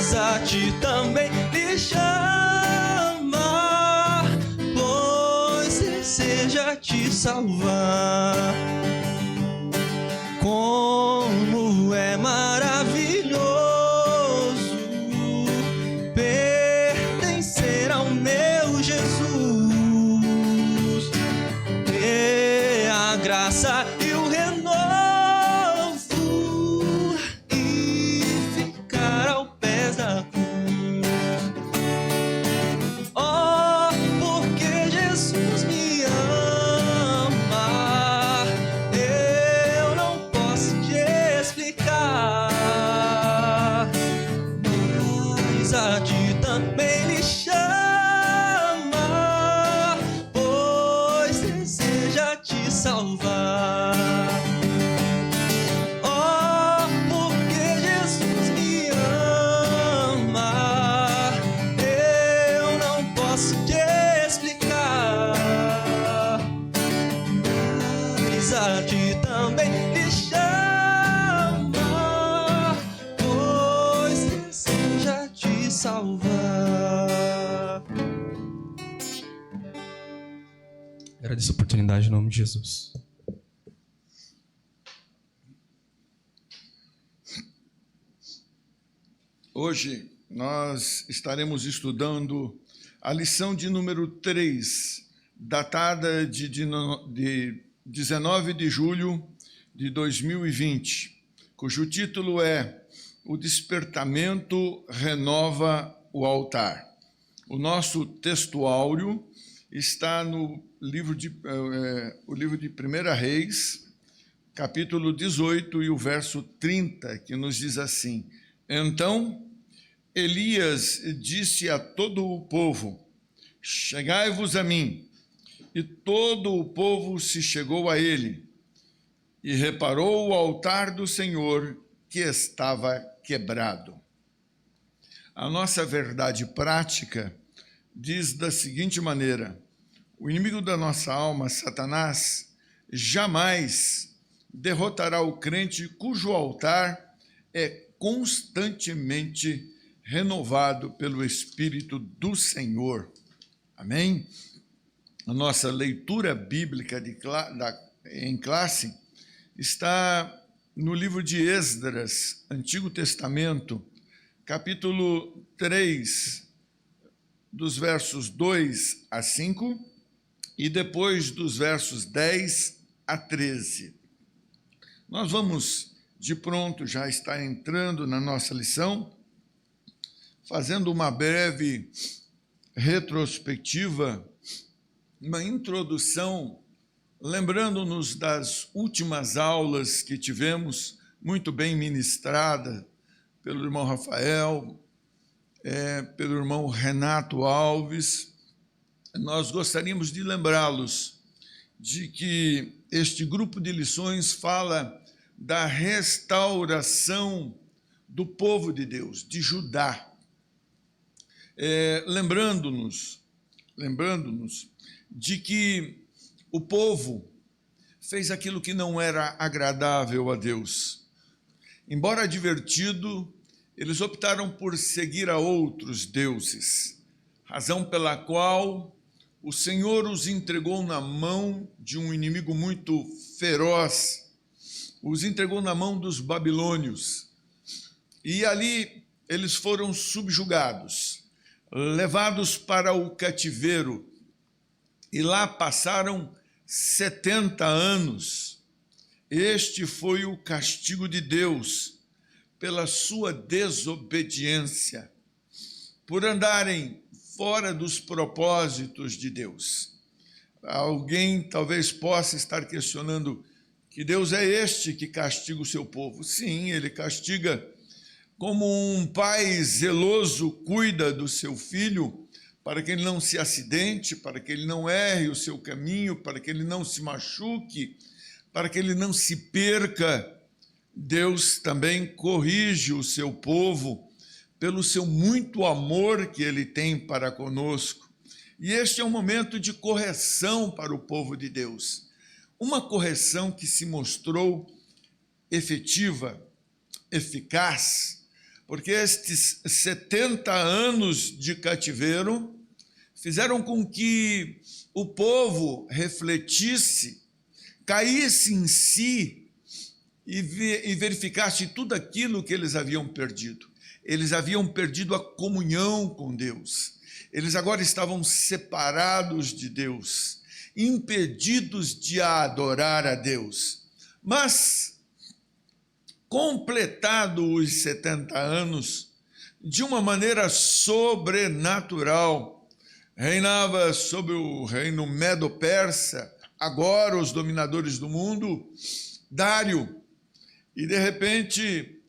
mas a ti também lhe chama, pois deseja te salvar. Como é maravilhoso pertencer ao meu Jesus, ter a graça e o renovo e ficar ao pé da cruz. Oh, porque Jesus me ama, eu não posso te explicar, mas a ti também lhe chama, pois deseja te salvar. Oh, porque Jesus me ama, eu não posso te explicar, mas a ti também lhe chama, pois deseja te salvar. Agradeço a oportunidade em nome de Jesus. Hoje nós estaremos estudando a lição de número 3, datada de 19 de julho de 2020, cujo título é O Despertamento Renova o Altar. O nosso textuário está no livro de 1 Reis, capítulo 18 e o verso 30, que nos diz assim: Então Elias disse a todo o povo: Chegai-vos a mim. E todo o povo se chegou a ele, e reparou o altar do Senhor que estava quebrado. A nossa verdade prática diz da seguinte maneira: o inimigo da nossa alma, Satanás, jamais derrotará o crente cujo altar é constantemente renovado pelo Espírito do Senhor. Amém? A nossa leitura bíblica em classe está no livro de Esdras, Antigo Testamento, capítulo 3, dos versos 2 a 5, e depois dos versos 10 a 13. Nós vamos, de pronto, já estar entrando na nossa lição, fazendo uma breve retrospectiva, uma introdução, lembrando-nos das últimas aulas que tivemos, muito bem ministrada pelo irmão Rafael, pelo irmão Renato Alves. Nós gostaríamos de lembrá-los de que este grupo de lições fala da restauração do povo de Deus, de Judá. Lembrando-nos de que o povo fez aquilo que não era agradável a Deus. Embora advertido, eles optaram por seguir a outros deuses, razão pela qual o Senhor os entregou na mão de um inimigo muito feroz, os entregou na mão dos babilônios, e ali eles foram subjugados, levados para o cativeiro, e lá passaram 70 anos. Este foi o castigo de Deus pela sua desobediência, por andarem fora dos propósitos de Deus. Alguém talvez possa estar questionando que Deus é este que castiga o seu povo. Sim, ele castiga como um pai zeloso cuida do seu filho, para que ele não se acidente, para que ele não erre o seu caminho, para que ele não se machuque, para que ele não se perca. Deus também corrige o seu povo pelo seu muito amor que ele tem para conosco. E este é um momento de correção para o povo de Deus. Uma correção que se mostrou efetiva, eficaz, porque estes 70 anos de cativeiro fizeram com que o povo refletisse, caísse em si e verificasse tudo aquilo que eles haviam perdido. Eles haviam perdido a comunhão com Deus. Eles agora estavam separados de Deus, impedidos de adorar a Deus. Mas, completado os 70 anos, de uma maneira sobrenatural, reinava sobre o reino Medo-Persa, agora os dominadores do mundo, Dário, e de repente,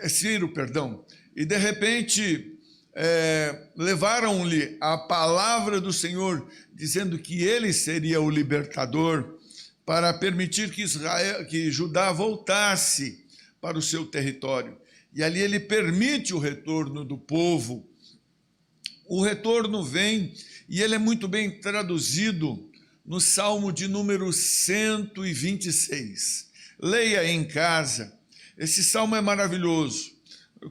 Ciro, perdão, e de repente levaram-lhe a palavra do Senhor, dizendo que ele seria o libertador, para permitir que Judá voltasse para o seu território. E ali ele permite o retorno do povo. O retorno vem, e ele é muito bem traduzido no Salmo de número 126. Leia em casa. Esse salmo é maravilhoso.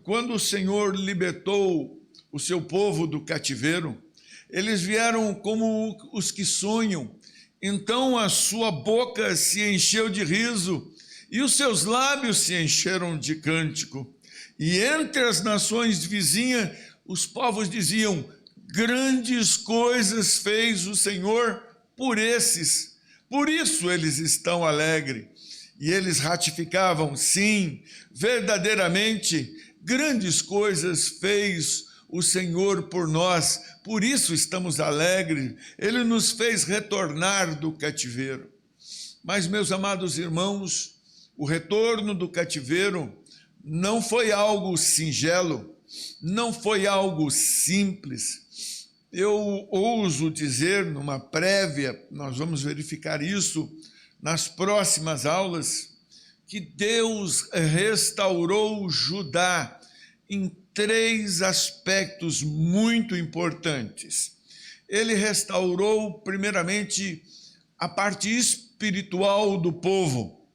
Quando o Senhor libertou o seu povo do cativeiro, eles vieram como os que sonham. Então a sua boca se encheu de riso e os seus lábios se encheram de cântico. E entre as nações vizinhas, os povos diziam: grandes coisas fez o Senhor por esses. Por isso eles estão alegres. E eles ratificavam: sim, verdadeiramente, grandes coisas fez o Senhor por nós, por isso estamos alegres. Ele nos fez retornar do cativeiro. Mas, meus amados irmãos, o retorno do cativeiro não foi algo singelo, não foi algo simples. Eu ouso dizer, numa prévia, nós vamos verificar isso nas próximas aulas, que Deus restaurou Judá em 3 aspectos muito importantes. Ele restaurou, primeiramente, a parte espiritual do povo.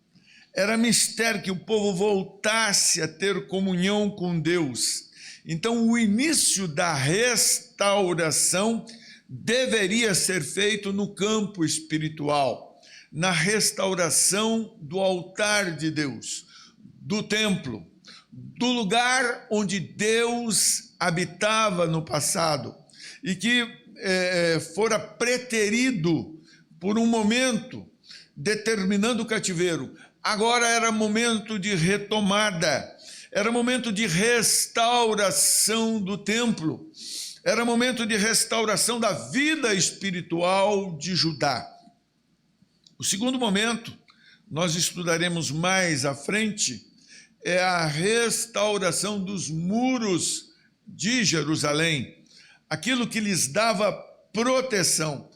Era mistério que o povo voltasse a ter comunhão com Deus. Então, o início da restauração deveria ser feito no campo espiritual, na restauração do altar de Deus, do templo, do lugar onde Deus habitava no passado e que fora preterido por um momento, determinando o cativeiro. Agora era momento de retomada, era momento de restauração do templo, era momento de restauração da vida espiritual de Judá. O segundo momento, nós estudaremos mais à frente, é a restauração dos muros de Jerusalém, aquilo que lhes dava proteção.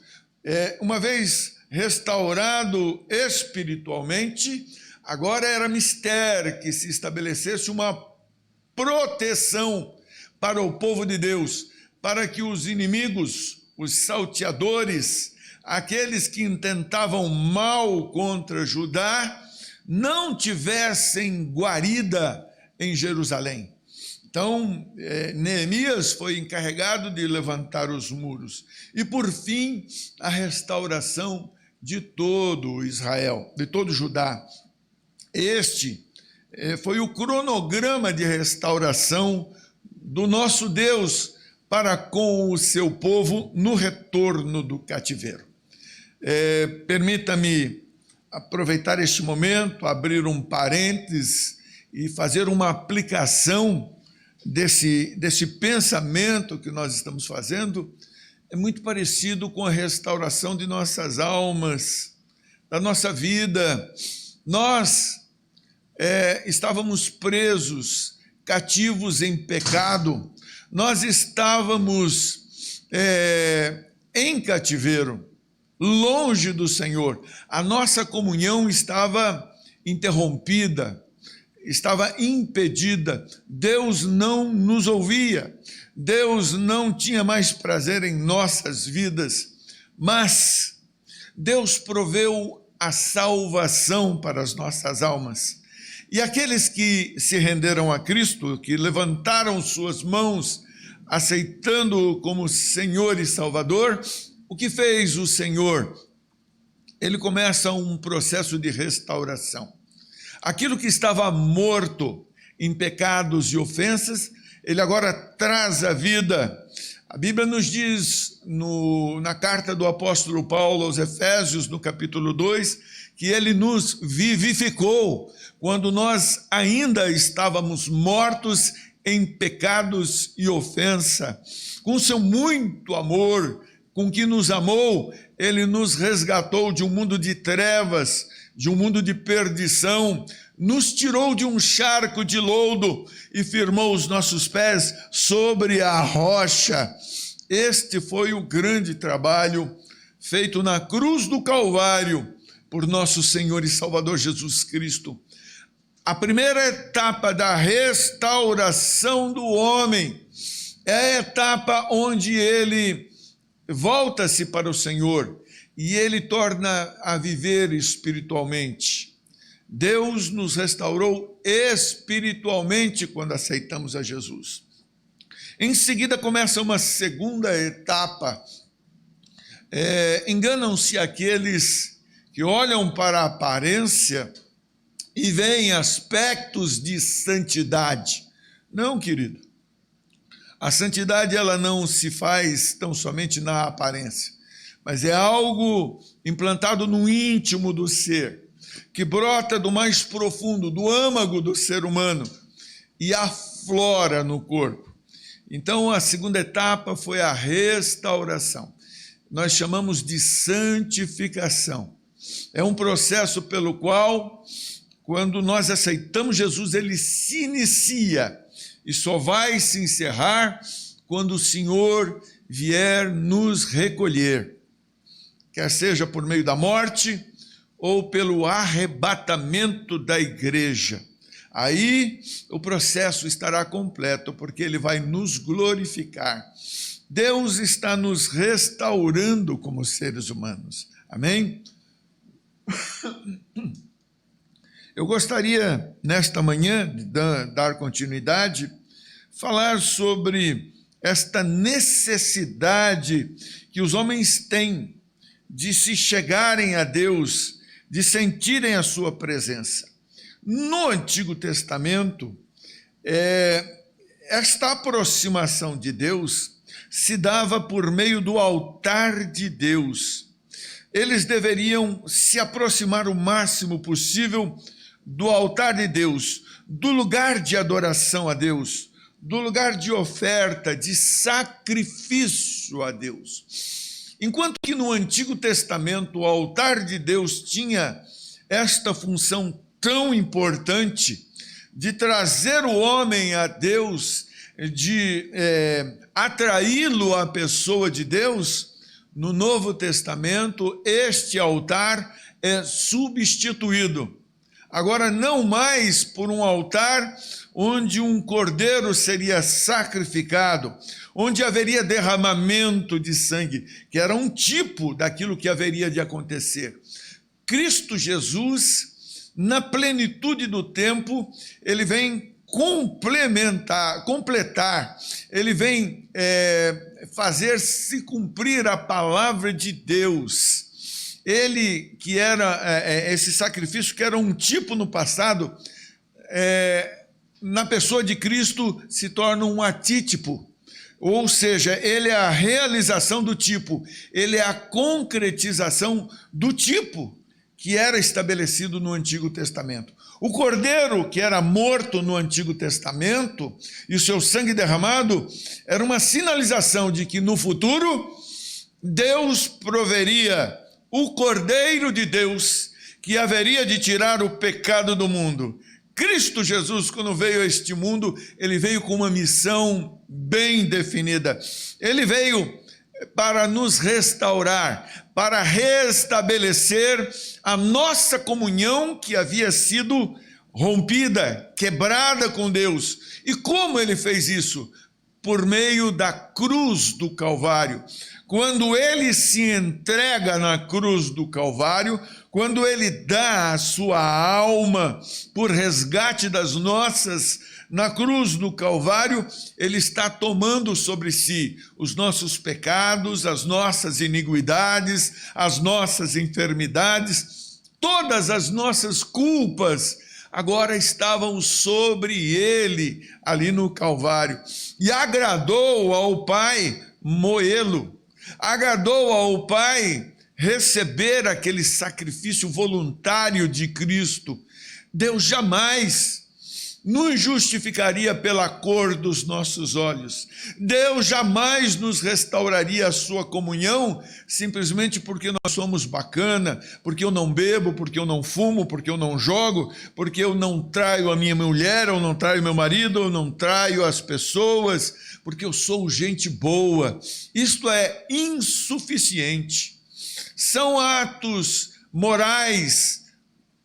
Uma vez restaurado espiritualmente, agora era mistério que se estabelecesse uma proteção para o povo de Deus, para que os inimigos, os salteadores, aqueles que intentavam mal contra Judá, não tivessem guarida em Jerusalém. Então, Neemias foi encarregado de levantar os muros. E, por fim, a restauração de todo Israel, de todo Judá. Este foi o cronograma de restauração do nosso Deus para com o seu povo no retorno do cativeiro. Permita-me aproveitar este momento, abrir um parênteses e fazer uma aplicação desse pensamento que nós estamos fazendo. É muito parecido com a restauração de nossas almas, da nossa vida. Nós estávamos presos, cativos em pecado, nós estávamos em cativeiro, longe do Senhor. A nossa comunhão estava interrompida, estava impedida. Deus não nos ouvia, Deus não tinha mais prazer em nossas vidas, mas Deus proveu a salvação para as nossas almas. E aqueles que se renderam a Cristo, que levantaram suas mãos, aceitando-o como Senhor e Salvador, o que fez o Senhor? Ele começa um processo de restauração. Aquilo que estava morto em pecados e ofensas, ele agora traz à vida. A Bíblia nos diz, na carta do apóstolo Paulo aos Efésios, no capítulo 2, que ele nos vivificou quando nós ainda estávamos mortos em pecados e ofensa. Com seu muito amor, com que nos amou, ele nos resgatou de um mundo de trevas, de um mundo de perdição, nos tirou de um charco de lodo e firmou os nossos pés sobre a rocha. Este foi o grande trabalho feito na cruz do Calvário por nosso Senhor e Salvador Jesus Cristo. A primeira etapa da restauração do homem é a etapa onde ele volta-se para o Senhor e ele torna a viver espiritualmente. Deus nos restaurou espiritualmente quando aceitamos a Jesus. Em seguida começa uma segunda etapa. Enganam-se aqueles que olham para a aparência e veem aspectos de santidade. Não, querido. A santidade ela não se faz tão somente na aparência, mas é algo implantado no íntimo do ser, que brota do mais profundo, do âmago do ser humano e aflora no corpo. Então, a segunda etapa foi a restauração. Nós chamamos de santificação. É um processo pelo qual, quando nós aceitamos Jesus, ele se inicia e só vai se encerrar quando o Senhor vier nos recolher, quer seja por meio da morte ou pelo arrebatamento da igreja. Aí o processo estará completo, porque ele vai nos glorificar. Deus está nos restaurando como seres humanos. Amém? Eu gostaria, nesta manhã, de dar continuidade, falar sobre esta necessidade que os homens têm de se chegarem a Deus, de sentirem a sua presença. No Antigo Testamento, esta aproximação de Deus se dava por meio do altar de Deus. Eles deveriam se aproximar o máximo possível do altar de Deus, do lugar de adoração a Deus, do lugar de oferta, de sacrifício a Deus. Enquanto que no Antigo Testamento o altar de Deus tinha esta função tão importante de trazer o homem a Deus, de atraí-lo à pessoa de Deus, no Novo Testamento este altar é substituído. Agora, não mais por um altar onde um cordeiro seria sacrificado, onde haveria derramamento de sangue, que era um tipo daquilo que haveria de acontecer. Cristo Jesus, na plenitude do tempo, ele vem completar, ele vem fazer se cumprir a palavra de Deus. Ele que era esse sacrifício que era um tipo no passado, na pessoa de Cristo se torna um atítipo, ou seja, ele é a realização do tipo, ele é a concretização do tipo que era estabelecido no Antigo Testamento. O cordeiro que era morto no Antigo Testamento e o seu sangue derramado era uma sinalização de que no futuro Deus proveria o Cordeiro de Deus que haveria de tirar o pecado do mundo. Cristo Jesus, quando veio a este mundo, ele veio com uma missão bem definida. Ele veio para nos restaurar, para restabelecer a nossa comunhão que havia sido rompida, quebrada com Deus. E como ele fez isso? Por meio da cruz do Calvário. Quando ele se entrega na cruz do Calvário, quando ele dá a sua alma por resgate das nossas, na cruz do Calvário, ele está tomando sobre si os nossos pecados, as nossas iniquidades, as nossas enfermidades, todas as nossas culpas agora estavam sobre ele ali no Calvário. E agradou ao Pai moê-lo, agradou ao Pai receber aquele sacrifício voluntário de Cristo. Deus jamais nos justificaria pela cor dos nossos olhos. Deus jamais nos restauraria a sua comunhão simplesmente porque nós somos bacana, porque eu não bebo, porque eu não fumo, porque eu não jogo, porque eu não traio a minha mulher, ou não traio meu marido, ou não traio as pessoas, porque eu sou gente boa. Isto é insuficiente. São atos morais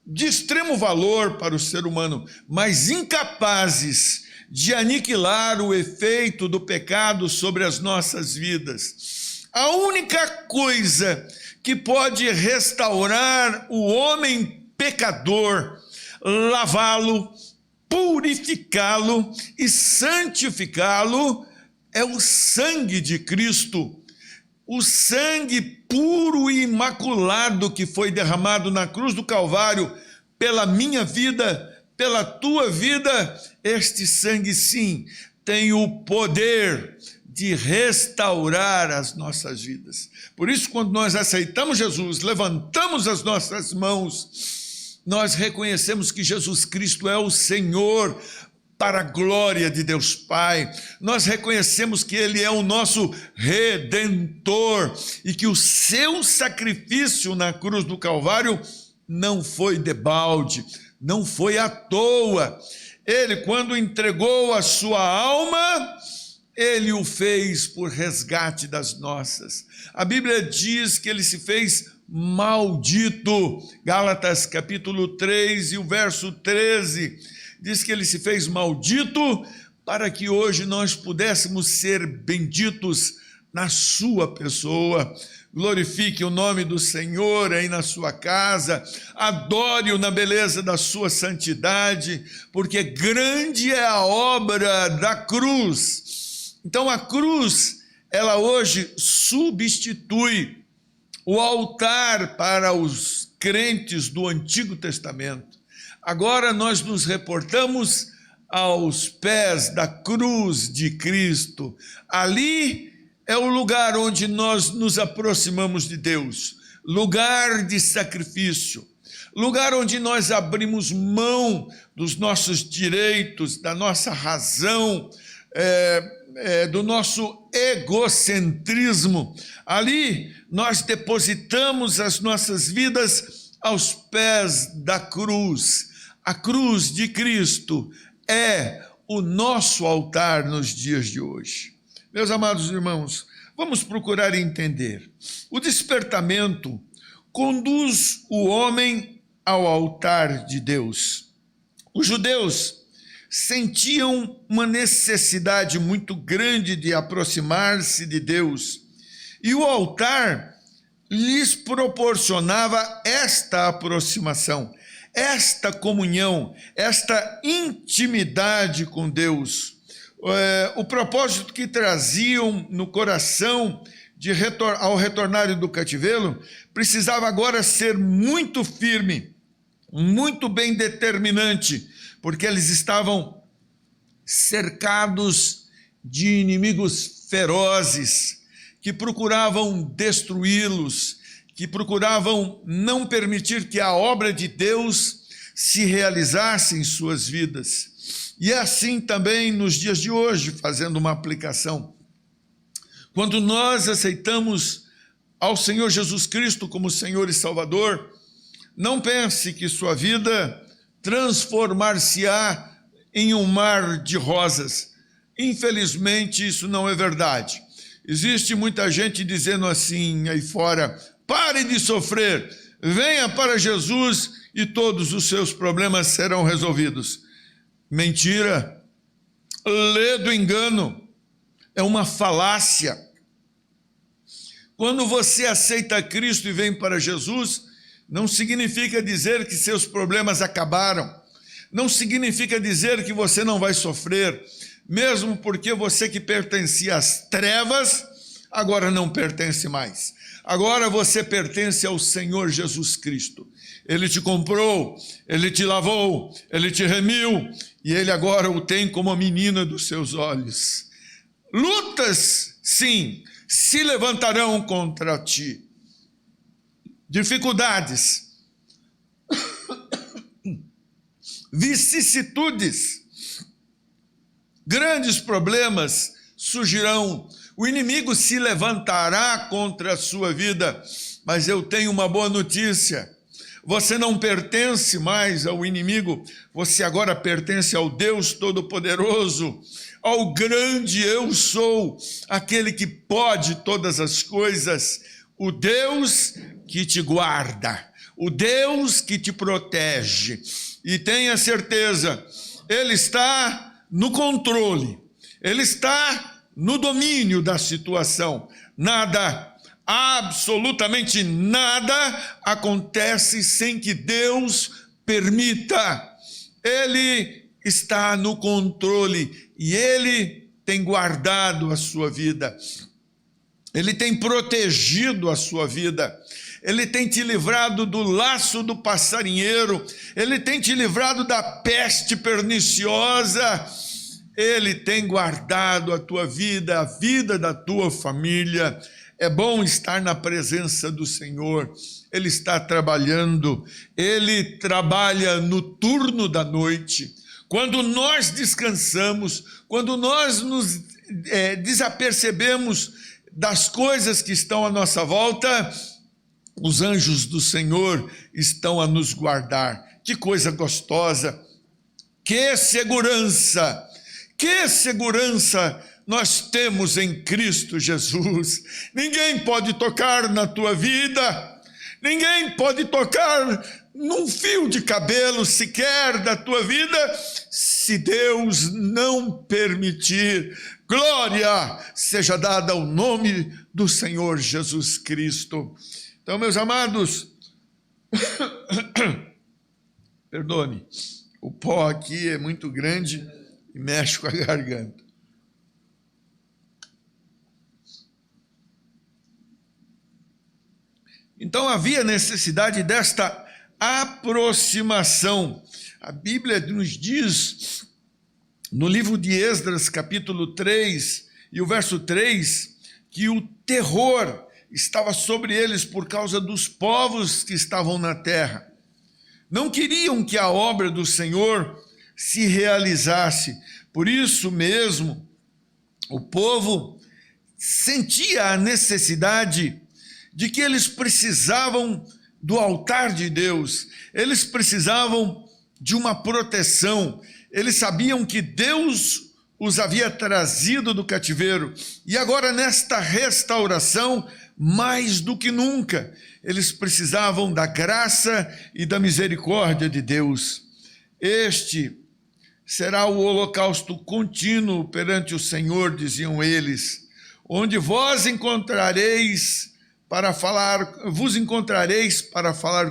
de extremo valor para o ser humano, mas incapazes de aniquilar o efeito do pecado sobre as nossas vidas. A única coisa que pode restaurar o homem pecador, lavá-lo, purificá-lo e santificá-lo é o sangue de Cristo. O sangue puro e imaculado que foi derramado na cruz do Calvário pela minha vida, pela tua vida, este sangue sim tem o poder de restaurar as nossas vidas. Por isso, quando nós aceitamos Jesus, levantamos as nossas mãos, nós reconhecemos que Jesus Cristo é o Senhor, para a glória de Deus Pai. Nós reconhecemos que Ele é o nosso Redentor e que o seu sacrifício na cruz do Calvário não foi debalde, não foi à toa. Ele, quando entregou a sua alma, Ele o fez por resgate das nossas. A Bíblia diz que Ele se fez maldito. Gálatas capítulo 3 e o verso 13 diz que ele se fez maldito para que hoje nós pudéssemos ser benditos na sua pessoa. Glorifique o nome do Senhor aí na sua casa, adore-o na beleza da sua santidade, porque grande é a obra da cruz. Então a cruz, ela hoje substitui o altar para os crentes do Antigo Testamento. Agora nós nos reportamos aos pés da cruz de Cristo. Ali é o lugar onde nós nos aproximamos de Deus, lugar de sacrifício, lugar onde nós abrimos mão dos nossos direitos, da nossa razão, do nosso egocentrismo. Ali nós depositamos as nossas vidas aos pés da cruz. A cruz de Cristo é o nosso altar nos dias de hoje. Meus amados irmãos, vamos procurar entender. O despertamento conduz o homem ao altar de Deus. Os judeus sentiam uma necessidade muito grande de aproximar-se de Deus, e o altar lhes proporcionava esta aproximação, esta comunhão, esta intimidade com Deus. O propósito que traziam no coração ao retornarem do cativeiro precisava agora ser muito firme, muito bem determinante, porque eles estavam cercados de inimigos ferozes que procuravam destruí-los, que procuravam não permitir que a obra de Deus se realizasse em suas vidas. E é assim também nos dias de hoje, fazendo uma aplicação. Quando nós aceitamos ao Senhor Jesus Cristo como Senhor e Salvador, não pense que sua vida transformar-se-á em um mar de rosas. Infelizmente, isso não é verdade. Existe muita gente dizendo assim aí fora: pare de sofrer, venha para Jesus e todos os seus problemas serão resolvidos. Mentira, lê do engano, é uma falácia. Quando você aceita Cristo e vem para Jesus, não significa dizer que seus problemas acabaram, não significa dizer que você não vai sofrer, mesmo porque você que pertencia às trevas, agora não pertence mais. Agora você pertence ao Senhor Jesus Cristo. Ele te comprou, Ele te lavou, Ele te remiu, e Ele agora o tem como a menina dos seus olhos. Lutas, sim, se levantarão contra ti. Dificuldades, vicissitudes, grandes problemas surgirão. O inimigo se levantará contra a sua vida, mas eu tenho uma boa notícia. Você não pertence mais ao inimigo, você agora pertence ao Deus Todo-Poderoso, ao grande eu sou, aquele que pode todas as coisas, o Deus que te guarda, o Deus que te protege. E tenha certeza, Ele está no controle, Ele está no domínio da situação. Nada, absolutamente nada acontece sem que Deus permita. Ele está no controle e Ele tem guardado a sua vida. Ele tem protegido a sua vida. Ele tem te livrado do laço do passarinheiro. Ele tem te livrado da peste perniciosa. Ele tem guardado a tua vida, a vida da tua família. É bom estar na presença do Senhor. Ele está trabalhando. Ele trabalha no turno da noite. Quando nós descansamos, quando nós nos desapercebemos das coisas que estão à nossa volta, os anjos do Senhor estão a nos guardar. Que coisa gostosa, que segurança nós temos em Cristo Jesus. Ninguém pode tocar na tua vida, ninguém pode tocar num fio de cabelo sequer da tua vida, se Deus não permitir. Glória seja dada ao nome do Senhor Jesus Cristo. Então, meus amados, perdone, o pó aqui é muito grande e mexe com a garganta. Então havia necessidade desta aproximação. A Bíblia nos diz, no livro de Esdras, capítulo 3, e o verso 3, que o terror estava sobre eles por causa dos povos que estavam na terra. Não queriam que a obra do Senhor se realizasse. Por isso mesmo, o povo sentia a necessidade de que eles precisavam do altar de Deus, eles precisavam de uma proteção, eles sabiam que Deus os havia trazido do cativeiro, e agora nesta restauração, mais do que nunca, eles precisavam da graça e da misericórdia de Deus. Este será o holocausto contínuo perante o Senhor, diziam eles, onde vos encontrareis para falar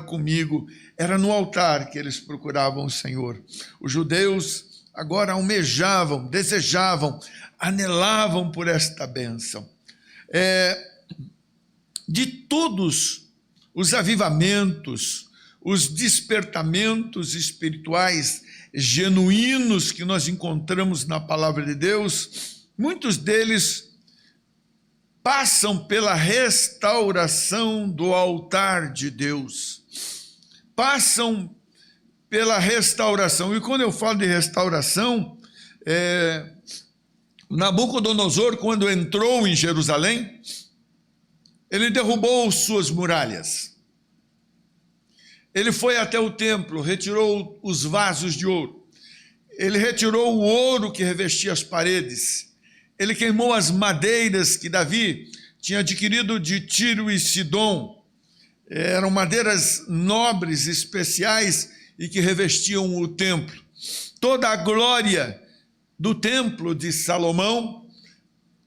comigo. Era no altar que eles procuravam o Senhor. Os judeus agora almejavam, desejavam, anelavam por esta bênção. De todos os avivamentos, os despertamentos espirituais genuínos que nós encontramos na palavra de Deus, muitos deles passam pela restauração do altar de Deus, passam pela restauração. E quando eu falo de restauração, Nabucodonosor, quando entrou em Jerusalém, ele derrubou suas muralhas, ele foi até o templo, retirou os vasos de ouro, ele retirou o ouro que revestia as paredes, ele queimou as madeiras que Davi tinha adquirido de Tiro e Sidom. Eram madeiras nobres, especiais e que revestiam o templo. Toda a glória do templo de Salomão,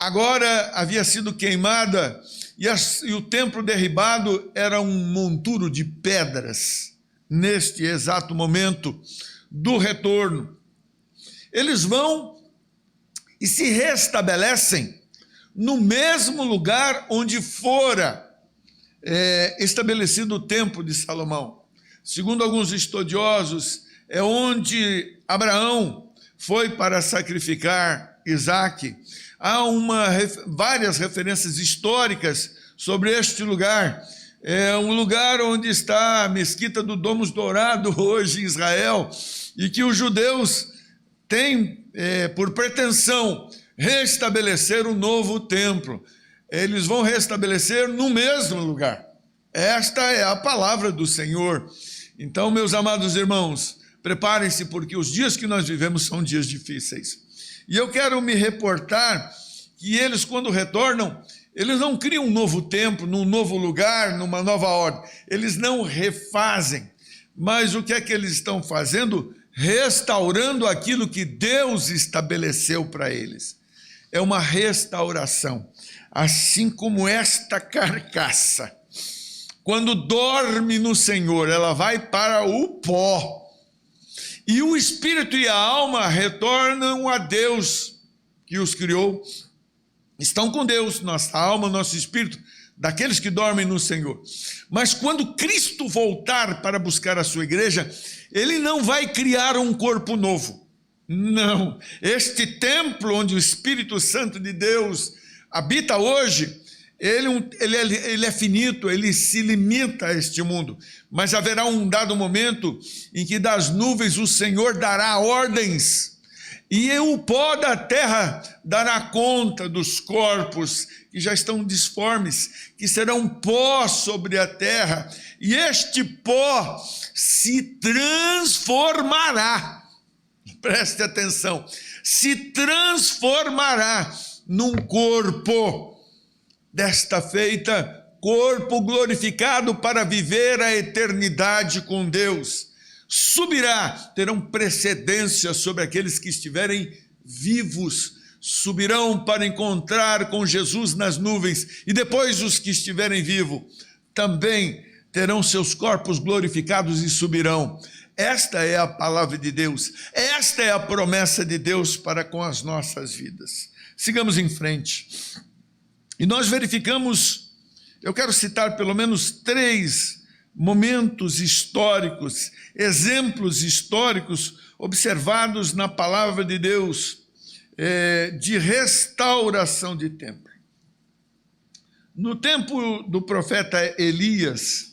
agora havia sido queimada e o templo derribado era um monturo de pedras neste exato momento do retorno. Eles vão e se restabelecem no mesmo lugar onde fora estabelecido o templo de Salomão. Segundo alguns estudiosos, é onde Abraão foi para sacrificar Isaque. Há várias referências históricas sobre este lugar. É um lugar onde está a mesquita do Domus Dourado hoje em Israel, e que os judeus têm por pretensão restabelecer um novo templo. Eles vão restabelecer no mesmo lugar. Esta é a palavra do Senhor. Então, meus amados irmãos, preparem-se, porque os dias que nós vivemos são dias difíceis. E eu quero me reportar que eles, quando retornam, eles não criam um novo templo, num novo lugar, numa nova ordem. Eles não refazem. Mas o que é que eles estão fazendo? Restaurando aquilo que Deus estabeleceu para eles. É uma restauração. Assim como esta carcaça, quando dorme no Senhor, ela vai para o pó. E o espírito e a alma retornam a Deus que os criou. Estão com Deus, nossa alma, nosso espírito, daqueles que dormem no Senhor. Mas quando Cristo voltar para buscar a sua igreja, ele não vai criar um corpo novo. Não. Este templo onde o Espírito Santo de Deus habita hoje, ele é finito, ele se limita a este mundo. Mas haverá um dado momento em que das nuvens o Senhor dará ordens, e o pó da terra dará conta dos corpos que já estão disformes, que serão pó sobre a terra, e este pó se transformará. Preste atenção, se transformará num corpo. Desta feita, corpo glorificado para viver a eternidade com Deus. Subirá, terão precedência sobre aqueles que estiverem vivos. Subirão para encontrar com Jesus nas nuvens. E depois os que estiverem vivos também terão seus corpos glorificados e subirão. Esta é a palavra de Deus. Esta é a promessa de Deus para com as nossas vidas. Sigamos em frente. E nós verificamos, eu quero citar pelo menos 3 momentos históricos, exemplos históricos observados na palavra de Deus, de restauração de templo. No tempo do profeta Elias,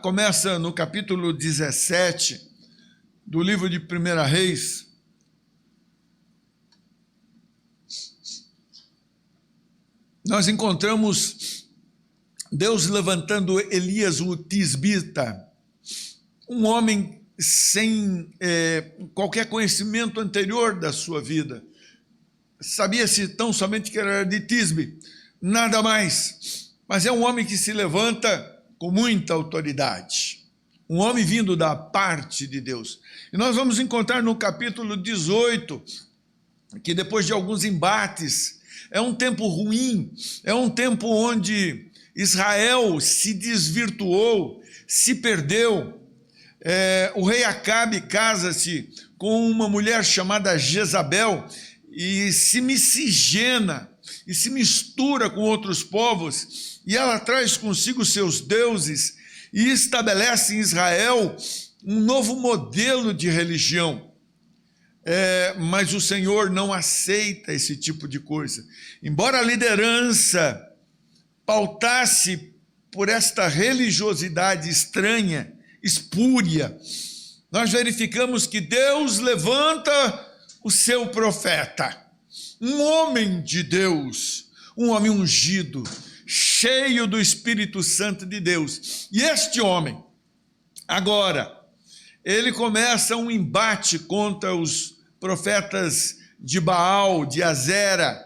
começa no capítulo 17 do livro de 1 Reis, nós encontramos Deus levantando Elias o Tisbita, um homem sem qualquer conhecimento anterior da sua vida. Sabia-se tão somente que era de Tisbe, nada mais. Mas é um homem que se levanta com muita autoridade. Um homem vindo da parte de Deus. E nós vamos encontrar no capítulo 18, que depois de alguns embates, é um tempo ruim, é um tempo onde Israel se desvirtuou, se perdeu. O rei Acabe casa-se com uma mulher chamada Jezabel e se miscigena e se mistura com outros povos, e ela traz consigo seus deuses e estabelece em Israel um novo modelo de religião. Mas o Senhor não aceita esse tipo de coisa. Embora a liderança pautasse por esta religiosidade estranha, espúria, nós verificamos que Deus levanta o seu profeta, um homem de Deus, um homem ungido, cheio do Espírito Santo de Deus. E este homem, agora, ele começa um embate contra os profetas de Baal, de Azera.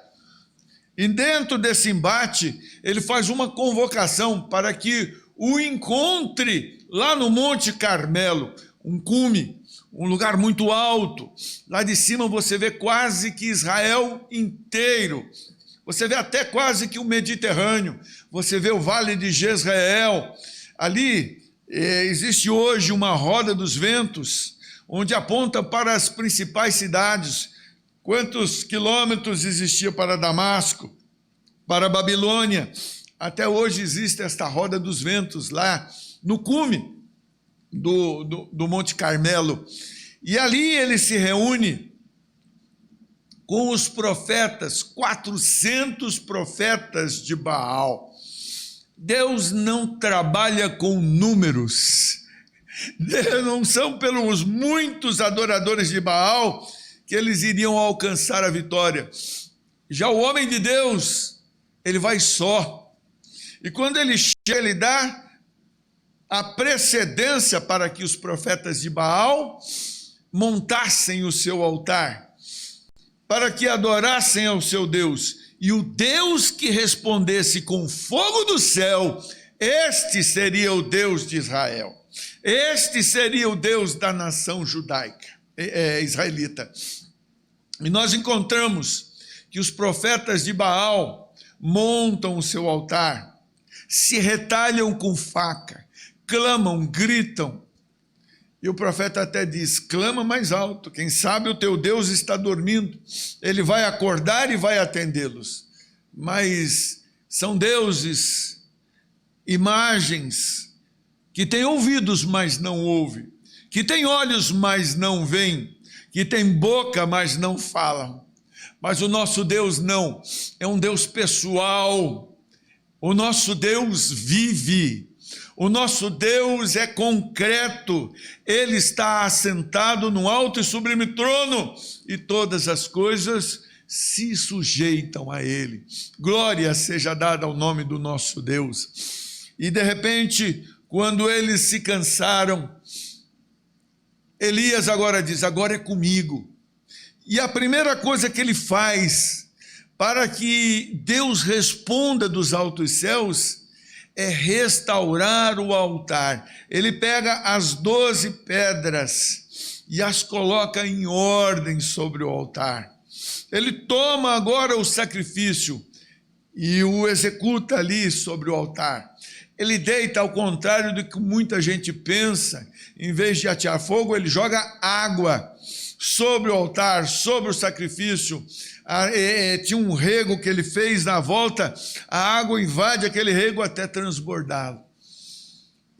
E dentro desse embate, ele faz uma convocação para que o encontre lá no Monte Carmelo, um cume, um lugar muito alto. Lá de cima você vê quase que Israel inteiro. Você vê até quase que o Mediterrâneo. Você vê o Vale de Jezreel. Ali existe hoje uma roda dos ventos, onde aponta para as principais cidades. Quantos quilômetros existia para Damasco, para Babilônia? Até hoje existe esta roda dos ventos lá no cume do Monte Carmelo. E ali ele se reúne com os profetas, 400 profetas de Baal. Deus não trabalha com números. Não são pelos muitos adoradores de Baal que eles iriam alcançar a vitória. Já o homem de Deus, ele vai só. E quando ele chega, ele dá a precedência para que os profetas de Baal montassem o seu altar, para que adorassem ao seu Deus. E o Deus que respondesse com fogo do céu, este seria o Deus de Israel. Este seria o Deus da nação judaica, israelita. E nós encontramos que os profetas de Baal montam o seu altar, se retalham com faca, clamam, gritam. E o profeta até diz: clama mais alto, quem sabe o teu Deus está dormindo, ele vai acordar e vai atendê-los. Mas são deuses, imagens, que têm ouvidos, mas não ouvem, que têm olhos, mas não veem, que têm boca, mas não falam. Mas o nosso Deus não, é um Deus pessoal. O nosso Deus vive. O nosso Deus é concreto, ele está assentado no alto e sublime trono, e todas as coisas se sujeitam a ele. Glória seja dada ao nome do nosso Deus. E de repente, quando eles se cansaram, Elias agora diz: agora é comigo. E a primeira coisa que ele faz para que Deus responda dos altos céus é restaurar o altar. Ele pega as 12 pedras e as coloca em ordem sobre o altar. Ele toma agora o sacrifício e o executa ali sobre o altar. Ele deita, ao contrário do que muita gente pensa, em vez de atear fogo, ele joga água sobre o altar, sobre o sacrifício. Tinha um rego que ele fez na volta, a água invade aquele rego até transbordá-lo.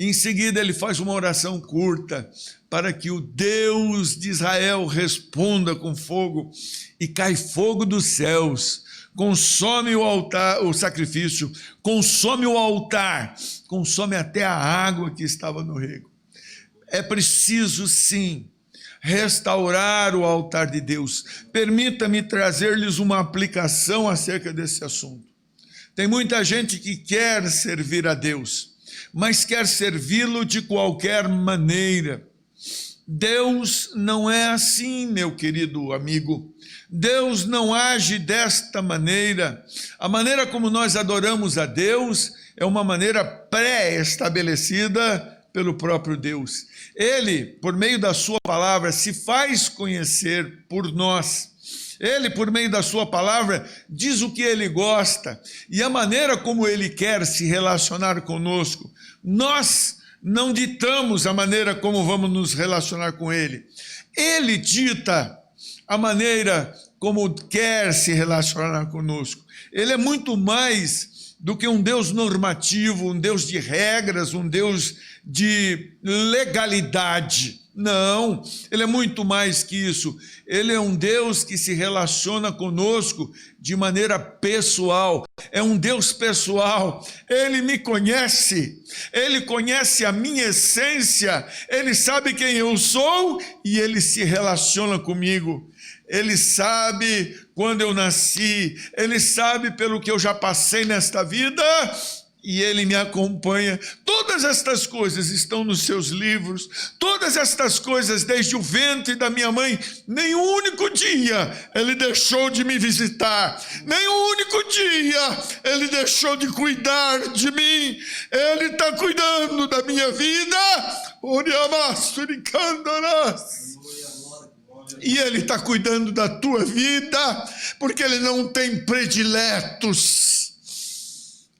Em seguida ele faz uma oração curta, para que o Deus de Israel responda com fogo, e cai fogo dos céus, consome o altar, o sacrifício, consome o altar, consome até a água que estava no rego. É preciso sim restaurar o altar de Deus. Permita-me trazer-lhes uma aplicação acerca desse assunto. Tem muita gente que quer servir a Deus, mas quer servi-lo de qualquer maneira. Deus não é assim, meu querido amigo. Deus não age desta maneira. A maneira como nós adoramos a Deus é uma maneira pré-estabelecida pelo próprio Deus. Ele, por meio da sua palavra, se faz conhecer por nós. Ele, por meio da sua palavra, diz o que ele gosta e a maneira como ele quer se relacionar conosco. Nós não ditamos a maneira como vamos nos relacionar com ele. Ele dita a maneira como quer se relacionar conosco. Ele é muito mais do que um Deus normativo, um Deus de regras, um Deus de legalidade. Não, ele é muito mais que isso. Ele é um Deus que se relaciona conosco de maneira pessoal. É um Deus pessoal. Ele me conhece. Ele conhece a minha essência. Ele sabe quem eu sou e ele se relaciona comigo. Ele sabe quando eu nasci. Ele sabe pelo que eu já passei nesta vida e ele me acompanha. Todas estas coisas estão nos seus livros, todas estas coisas desde o ventre da minha mãe. Nenhum único dia ele deixou de me visitar, nenhum único dia ele deixou de cuidar de mim. Ele está cuidando da minha vida, e ele está cuidando da tua vida, porque ele não tem prediletos,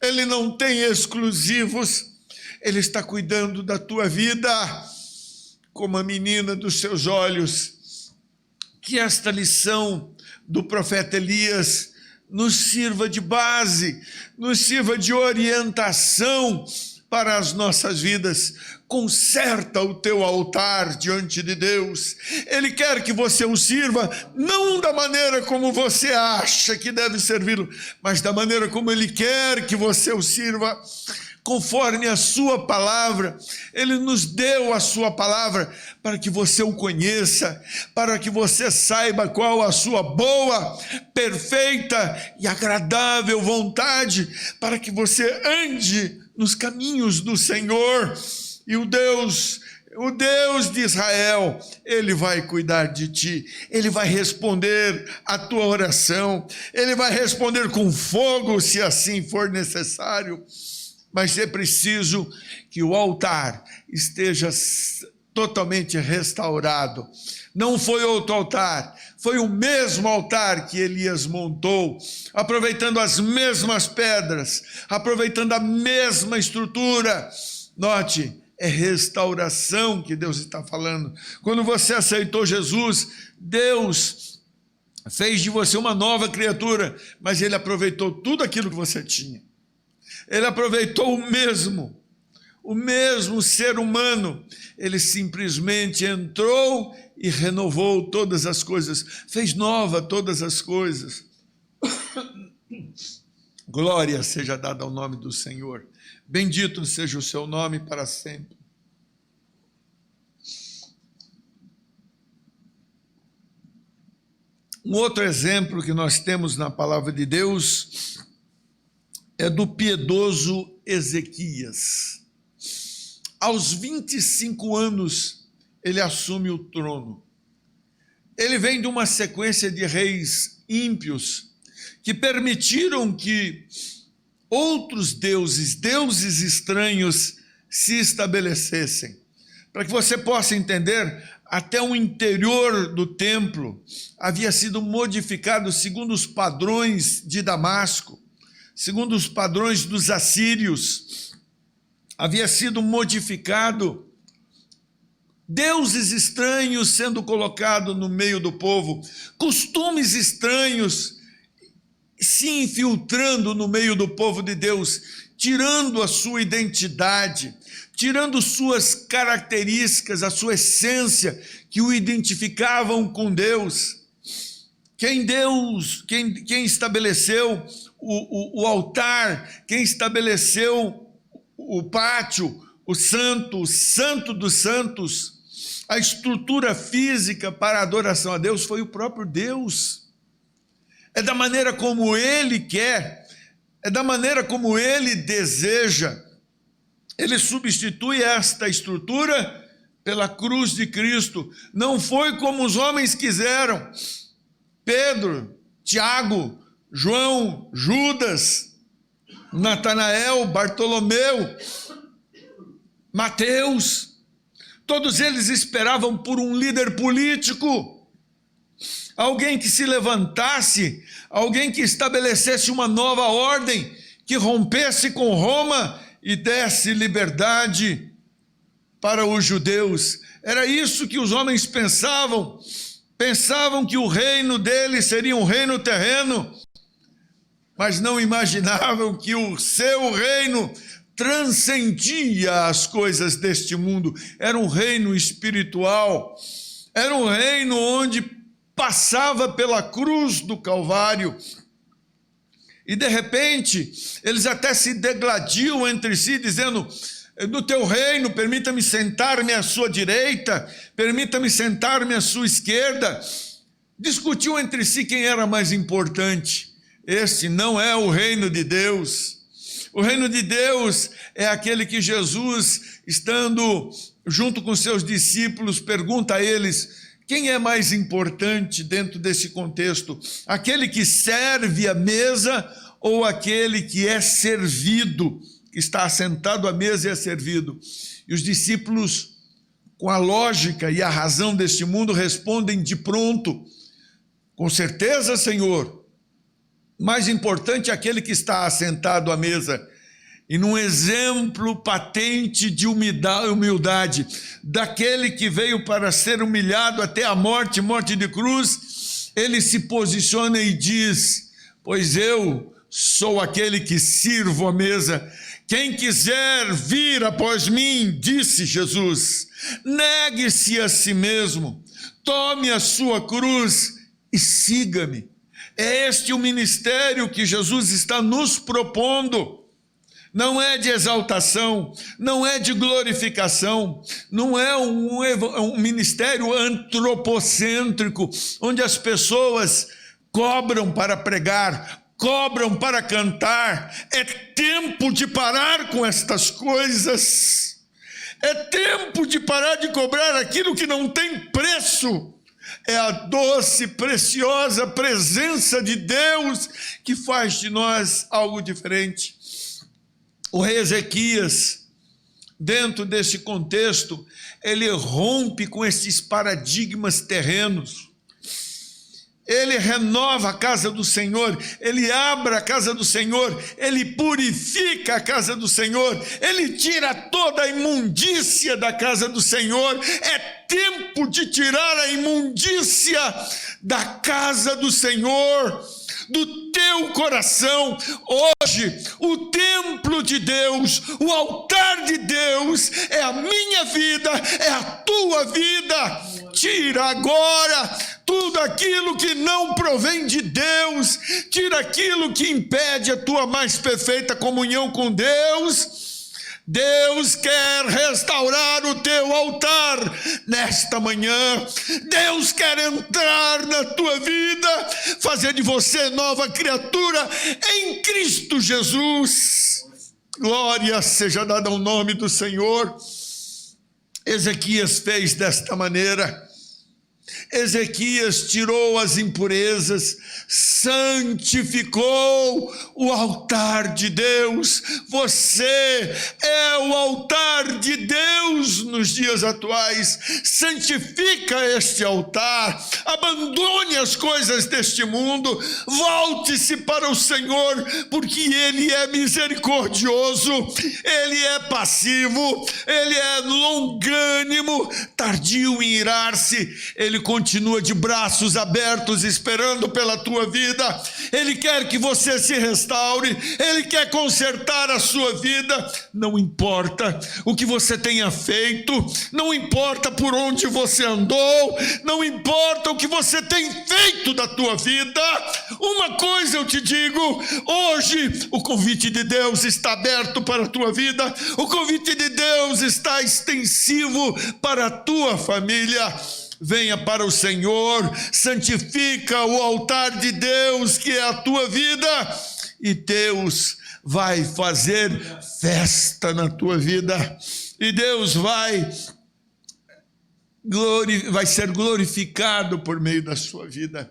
ele não tem exclusivos, ele está cuidando da tua vida como a menina dos seus olhos. Que esta lição do profeta Elias nos sirva de base, nos sirva de orientação para as nossas vidas. Conserta o teu altar diante de Deus. Ele quer que você o sirva, não da maneira como você acha que deve servi-lo, mas da maneira como Ele quer que você o sirva, conforme a sua palavra. Ele nos deu a sua palavra para que você o conheça, para que você saiba qual a sua boa, perfeita e agradável vontade, para que você ande nos caminhos do Senhor. E o Deus de Israel, Ele vai cuidar de ti, Ele vai responder a tua oração, Ele vai responder com fogo, se assim for necessário, mas é preciso que o altar esteja totalmente restaurado. Não foi outro altar, foi o mesmo altar que Elias montou, aproveitando as mesmas pedras, aproveitando a mesma estrutura. Note, é restauração que Deus está falando. Quando você aceitou Jesus, Deus fez de você uma nova criatura, mas Ele aproveitou tudo aquilo que você tinha. Ele aproveitou o mesmo ser humano. Ele simplesmente entrou e renovou todas as coisas, fez nova todas as coisas. Glória seja dada ao nome do Senhor. Bendito seja o seu nome para sempre. Um outro exemplo que nós temos na palavra de Deus é do piedoso Ezequias. Aos 25 anos, ele assume o trono. Ele vem de uma sequência de reis ímpios que permitiram que outros deuses estranhos se estabelecessem. Para que você possa entender, até o interior do templo havia sido modificado segundo os padrões de Damasco, segundo os padrões dos assírios. Havia sido modificado, deuses estranhos sendo colocados no meio do povo, costumes estranhos se infiltrando no meio do povo de Deus, tirando a sua identidade, tirando suas características, a sua essência que o identificavam com Deus. Quem estabeleceu o altar, quem estabeleceu o pátio, o santo dos santos, a estrutura física para a adoração a Deus foi o próprio Deus. É da maneira como Ele quer, é da maneira como Ele deseja. Ele substitui esta estrutura pela cruz de Cristo. Não foi como os homens quiseram. Pedro, Tiago, João, Judas, Natanael, Bartolomeu, Mateus, todos eles esperavam por um líder político, alguém que se levantasse, alguém que estabelecesse uma nova ordem, que rompesse com Roma e desse liberdade para os judeus. Era isso que os homens pensavam. Pensavam que o reino deles seria um reino terreno, mas não imaginavam que o seu reino transcendia as coisas deste mundo. Era um reino espiritual, era um reino onde passava pela cruz do Calvário. E de repente, eles até se degladiam entre si, dizendo: no teu reino, permita-me sentar-me à sua direita, permita-me sentar-me à sua esquerda. Discutiam entre si quem era mais importante. Este não é o reino de Deus. O reino de Deus é aquele que Jesus, estando junto com seus discípulos, pergunta a eles: quem é mais importante dentro desse contexto? Aquele que serve a mesa ou aquele que é servido, que está assentado à mesa e é servido? E os discípulos, com a lógica e a razão deste mundo, respondem de pronto: com certeza, Senhor, mais importante é aquele que está assentado à mesa. E num exemplo patente de humildade, daquele que veio para ser humilhado até a morte de cruz, ele se posiciona e diz: pois eu sou aquele que sirvo a mesa. Quem quiser vir após mim, disse Jesus, negue-se a si mesmo, tome a sua cruz e siga-me. É este o ministério que Jesus está nos propondo. Não é de exaltação, não é de glorificação, não é um ministério antropocêntrico, onde as pessoas cobram para pregar, cobram para cantar. É tempo de parar com estas coisas, é tempo de parar de cobrar aquilo que não tem preço. É a doce, preciosa presença de Deus que faz de nós algo diferente. O rei Ezequias, dentro desse contexto, ele rompe com esses paradigmas terrenos. Ele renova a casa do Senhor, ele abre a casa do Senhor, ele purifica a casa do Senhor, ele tira toda a imundícia da casa do Senhor. É tempo de tirar a imundícia da casa do Senhor, do teu coração. Hoje, o templo de Deus, o altar de Deus, é a minha vida, é a tua vida. Tira agora tudo aquilo que não provém de Deus, tira aquilo que impede a tua mais perfeita comunhão com Deus. Deus quer restaurar o teu altar nesta manhã. Deus quer entrar na tua vida, fazer de você nova criatura em Cristo Jesus. Glória seja dada ao nome do Senhor. Ezequias fez desta maneira. Ezequias tirou as impurezas, santificou o altar de Deus. Você é o altar de Deus nos dias atuais. Santifica este altar, abandone as coisas deste mundo, volte-se para o Senhor, porque Ele é misericordioso, Ele é passivo, Ele é longânimo, tardio em irar-se. Ele continua de braços abertos esperando pela tua vida. Ele quer que você se restaure, Ele quer consertar a sua vida. Não importa o que você tenha feito, não importa por onde você andou, não importa o que você tem feito da tua vida. Uma coisa eu te digo, hoje o convite de Deus está aberto para a tua vida, o convite de Deus está extensivo para a tua família. Venha para o Senhor, santifica o altar de Deus, que é a tua vida, e Deus vai fazer festa na tua vida, e Deus vai ser glorificado por meio da sua vida.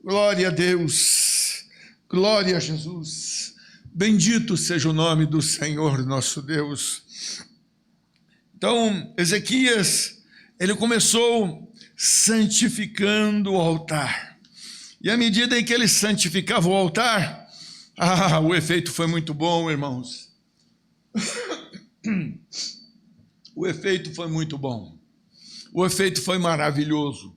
Glória a Deus, glória a Jesus, bendito seja o nome do Senhor nosso Deus. Então, Ezequias, ele começou santificando o altar. E à medida em que ele santificava o altar, o efeito foi muito bom, irmãos. O efeito foi muito bom. O efeito foi maravilhoso.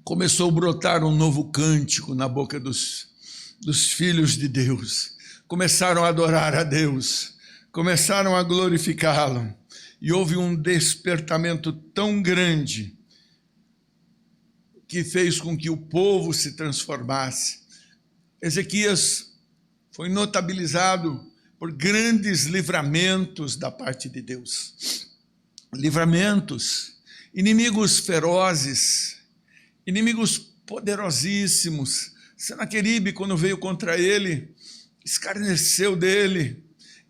Começou a brotar um novo cântico na boca dos filhos de Deus. Começaram a adorar a Deus, começaram a glorificá-lo, e houve um despertamento tão grande que fez com que o povo se transformasse. Ezequias foi notabilizado por grandes livramentos da parte de Deus. Livramentos, inimigos ferozes, inimigos poderosíssimos. Senaqueribe, quando veio contra ele, escarneceu dele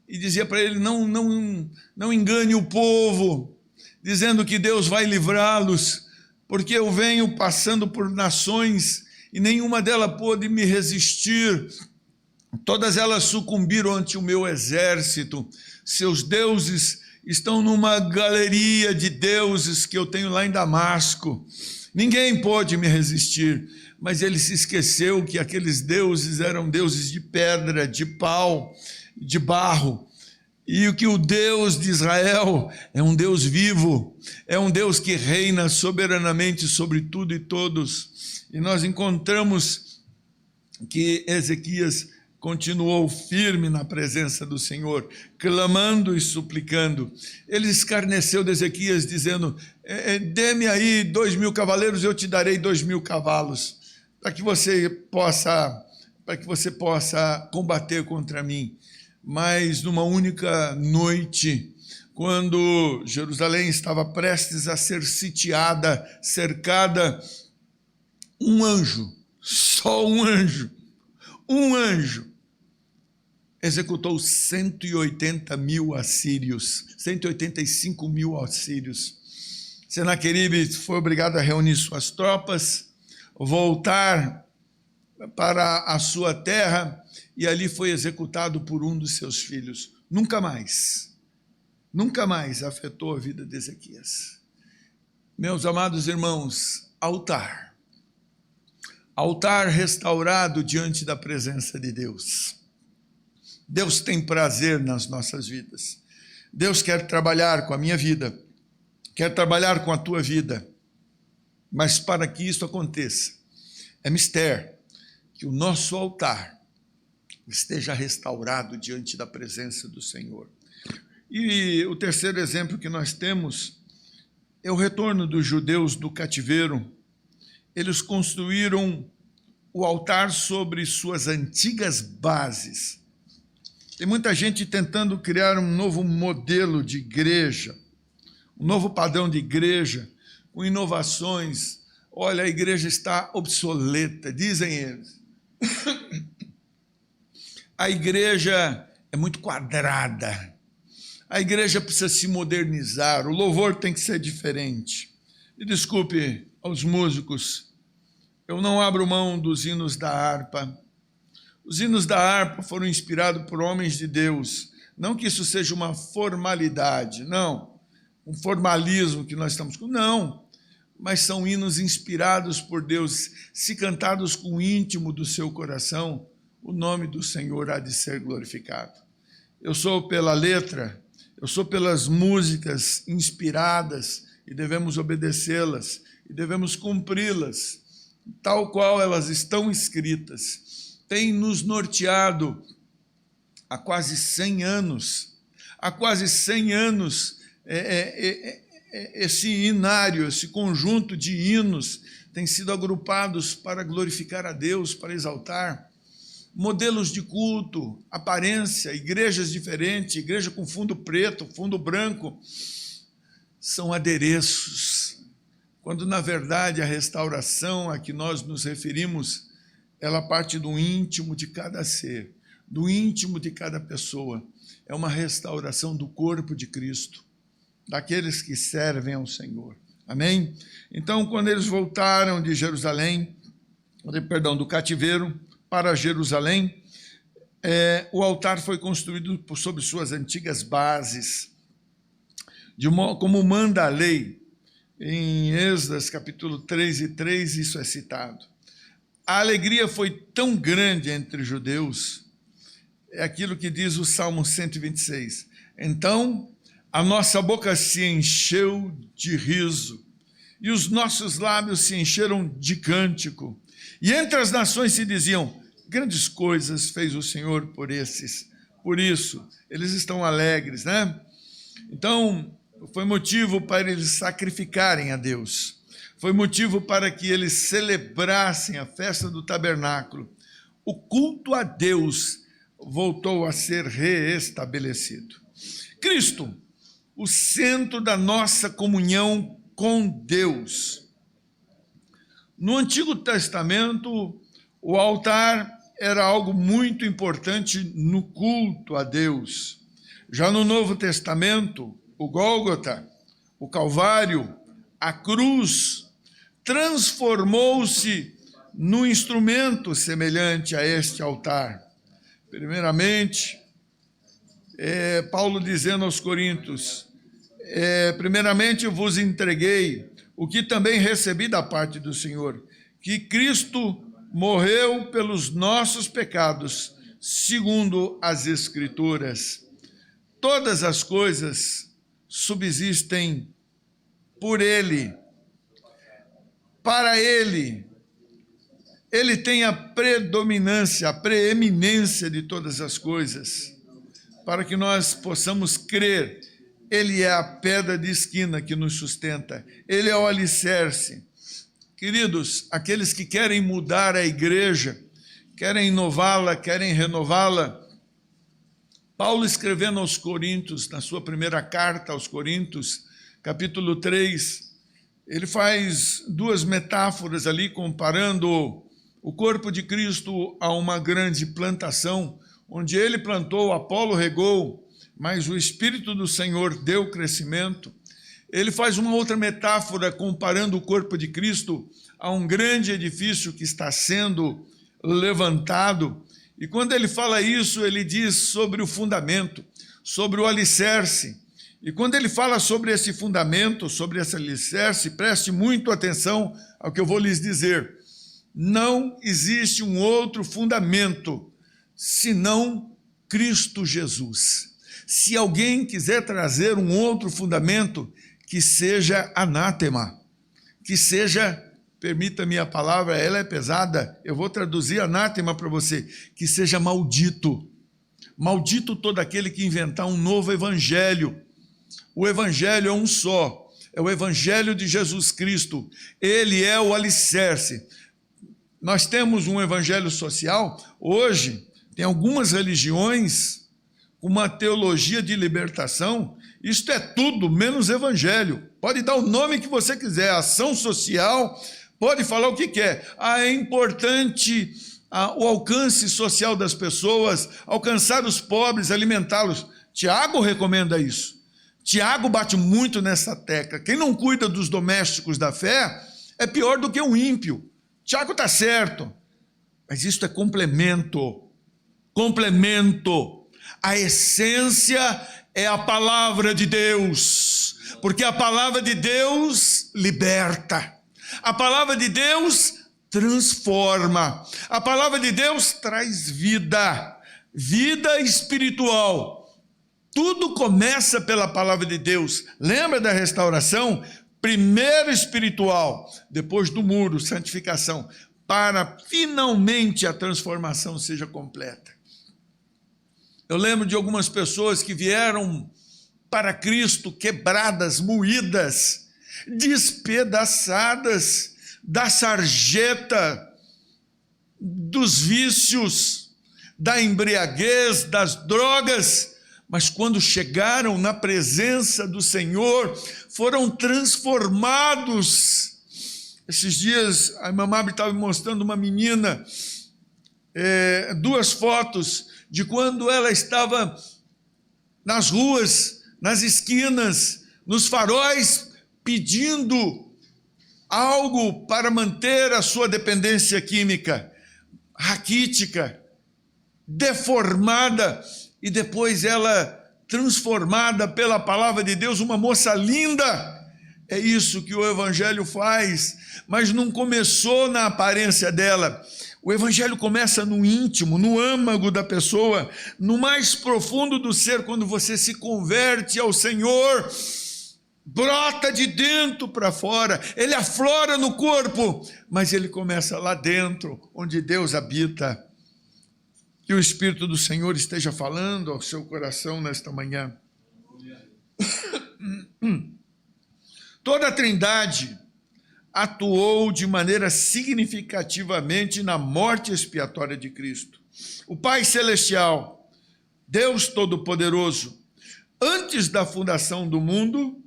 e dizia para ele: não engane o povo, dizendo que Deus vai livrá-los, porque eu venho passando por nações e nenhuma delas pôde me resistir. Todas elas sucumbiram ante o meu exército. Seus deuses estão numa galeria de deuses que eu tenho lá em Damasco. Ninguém pôde me resistir. Mas ele se esqueceu que aqueles deuses eram deuses de pedra, de pau, de barro. E que o Deus de Israel é um Deus vivo, é um Deus que reina soberanamente sobre tudo e todos. E nós encontramos que Ezequias continuou firme na presença do Senhor, clamando e suplicando. Ele escarneceu de Ezequias, dizendo: dê-me aí 2.000 cavaleiros, eu te darei 2.000 cavalos, para que você possa combater contra mim. Mas numa única noite, quando Jerusalém estava prestes a ser sitiada, cercada, um anjo, só um anjo, executou 180.000 assírios, 185.000 assírios. Senaqueribe foi obrigado a reunir suas tropas, voltar para a sua terra, e ali foi executado por um dos seus filhos. Nunca mais afetou a vida de Ezequias. Meus amados irmãos, altar restaurado diante da presença de Deus. Deus tem prazer nas nossas vidas. Deus quer trabalhar com a minha vida, quer trabalhar com a tua vida, mas para que isso aconteça, é mister que o nosso altar esteja restaurado diante da presença do Senhor. E o terceiro exemplo que nós temos é o retorno dos judeus do cativeiro. Eles construíram o altar sobre suas antigas bases. Tem muita gente tentando criar um novo modelo de igreja, um novo padrão de igreja, com inovações. Olha, a igreja está obsoleta, dizem eles. A igreja é muito quadrada, a igreja precisa se modernizar, o louvor tem que ser diferente. E desculpe aos músicos, eu não abro mão dos hinos da harpa. Os hinos da harpa foram inspirados por homens de Deus, não que isso seja uma formalidade, não, um formalismo que nós estamos com, não, mas são hinos inspirados por Deus, se cantados com o íntimo do seu coração, o nome do Senhor há de ser glorificado. Eu sou pela letra, eu sou pelas músicas inspiradas e devemos obedecê-las e devemos cumpri-las, tal qual elas estão escritas. Tem nos norteado há quase 100 anos, esse hinário, esse conjunto de hinos tem sido agrupados para glorificar a Deus, para exaltar. Modelos de culto, aparência, igrejas diferentes, igreja com fundo preto, fundo branco, são adereços, quando na verdade a restauração a que nós nos referimos, ela parte do íntimo de cada ser, do íntimo de cada pessoa, é uma restauração do corpo de Cristo, daqueles que servem ao Senhor, amém? Então, quando eles voltaram de do cativeiro, para Jerusalém, o altar foi construído sobre suas antigas bases, como manda a lei. Em Esdras, capítulo 3:3, isso é citado. A alegria foi tão grande entre os judeus, é aquilo que diz o Salmo 126. Então, a nossa boca se encheu de riso, e os nossos lábios se encheram de cântico. E entre as nações se diziam: grandes coisas fez o Senhor por isso, eles estão alegres, né? Então, foi motivo para eles sacrificarem a Deus, foi motivo para que eles celebrassem a festa do tabernáculo. O culto a Deus voltou a ser reestabelecido. Cristo, o centro da nossa comunhão com Deus. No Antigo Testamento, o altar era algo muito importante no culto a Deus. Já no Novo Testamento, o Gólgota, o Calvário, a cruz, transformou-se num instrumento semelhante a este altar. Primeiramente, Paulo dizendo aos Coríntios, primeiramente eu vos entreguei o que também recebi da parte do Senhor, que Cristo morreu pelos nossos pecados, segundo as Escrituras. Todas as coisas subsistem por Ele, para Ele. Ele tem a predominância, a preeminência de todas as coisas, para que nós possamos crer. Ele é a pedra de esquina que nos sustenta, Ele é o alicerce. Queridos, aqueles que querem mudar a igreja, querem inová-la, querem renová-la, Paulo escrevendo aos Coríntios, na sua primeira carta aos Coríntios, capítulo 3, ele faz duas metáforas ali, comparando o corpo de Cristo a uma grande plantação, onde ele plantou, Apolo regou, mas o Espírito do Senhor deu crescimento. Ele faz uma outra metáfora comparando o corpo de Cristo a um grande edifício que está sendo levantado. E quando ele fala isso, ele diz sobre o fundamento, sobre o alicerce. E quando ele fala sobre esse fundamento, sobre esse alicerce, preste muito atenção ao que eu vou lhes dizer. Não existe um outro fundamento senão Cristo Jesus. Se alguém quiser trazer um outro fundamento, que seja anátema, que seja, permita-me a palavra, ela é pesada, eu vou traduzir anátema para você, que seja maldito. Maldito todo aquele que inventar um novo evangelho. O evangelho é um só, é o evangelho de Jesus Cristo. Ele é o alicerce. Nós temos um evangelho social, hoje tem algumas religiões com uma teologia de libertação. Isto é tudo menos evangelho. Pode dar o nome que você quiser, ação social, pode falar o que quer. É importante o alcance social das pessoas, alcançar os pobres, alimentá-los. Tiago recomenda isso. Tiago bate muito nessa tecla. Quem não cuida dos domésticos da fé é pior do que um ímpio. Tiago está certo, mas isso é complemento. Complemento. A essência é a palavra de Deus, porque a palavra de Deus liberta, a palavra de Deus transforma, a palavra de Deus traz vida, vida espiritual. Tudo começa pela palavra de Deus. Lembra da restauração? Primeiro espiritual, depois do muro, santificação, para finalmente a transformação seja completa. Eu lembro de algumas pessoas que vieram para Cristo quebradas, moídas, despedaçadas da sarjeta, dos vícios, da embriaguez, das drogas, mas quando chegaram na presença do Senhor, foram transformados. Esses dias, a irmã Mabel estava me mostrando uma menina, duas fotos, de quando ela estava nas ruas, nas esquinas, nos faróis, pedindo algo para manter a sua dependência química, raquítica, deformada, e depois ela transformada pela palavra de Deus, uma moça linda. É isso que o evangelho faz, mas não começou na aparência dela. O evangelho começa no íntimo, no âmago da pessoa, no mais profundo do ser. Quando você se converte ao Senhor, brota de dentro para fora, ele aflora no corpo, mas ele começa lá dentro, onde Deus habita. Que o Espírito do Senhor esteja falando ao seu coração nesta manhã. Toda a Trindade atuou de maneira significativamente na morte expiatória de Cristo. O Pai Celestial, Deus Todo-Poderoso, antes da fundação do mundo,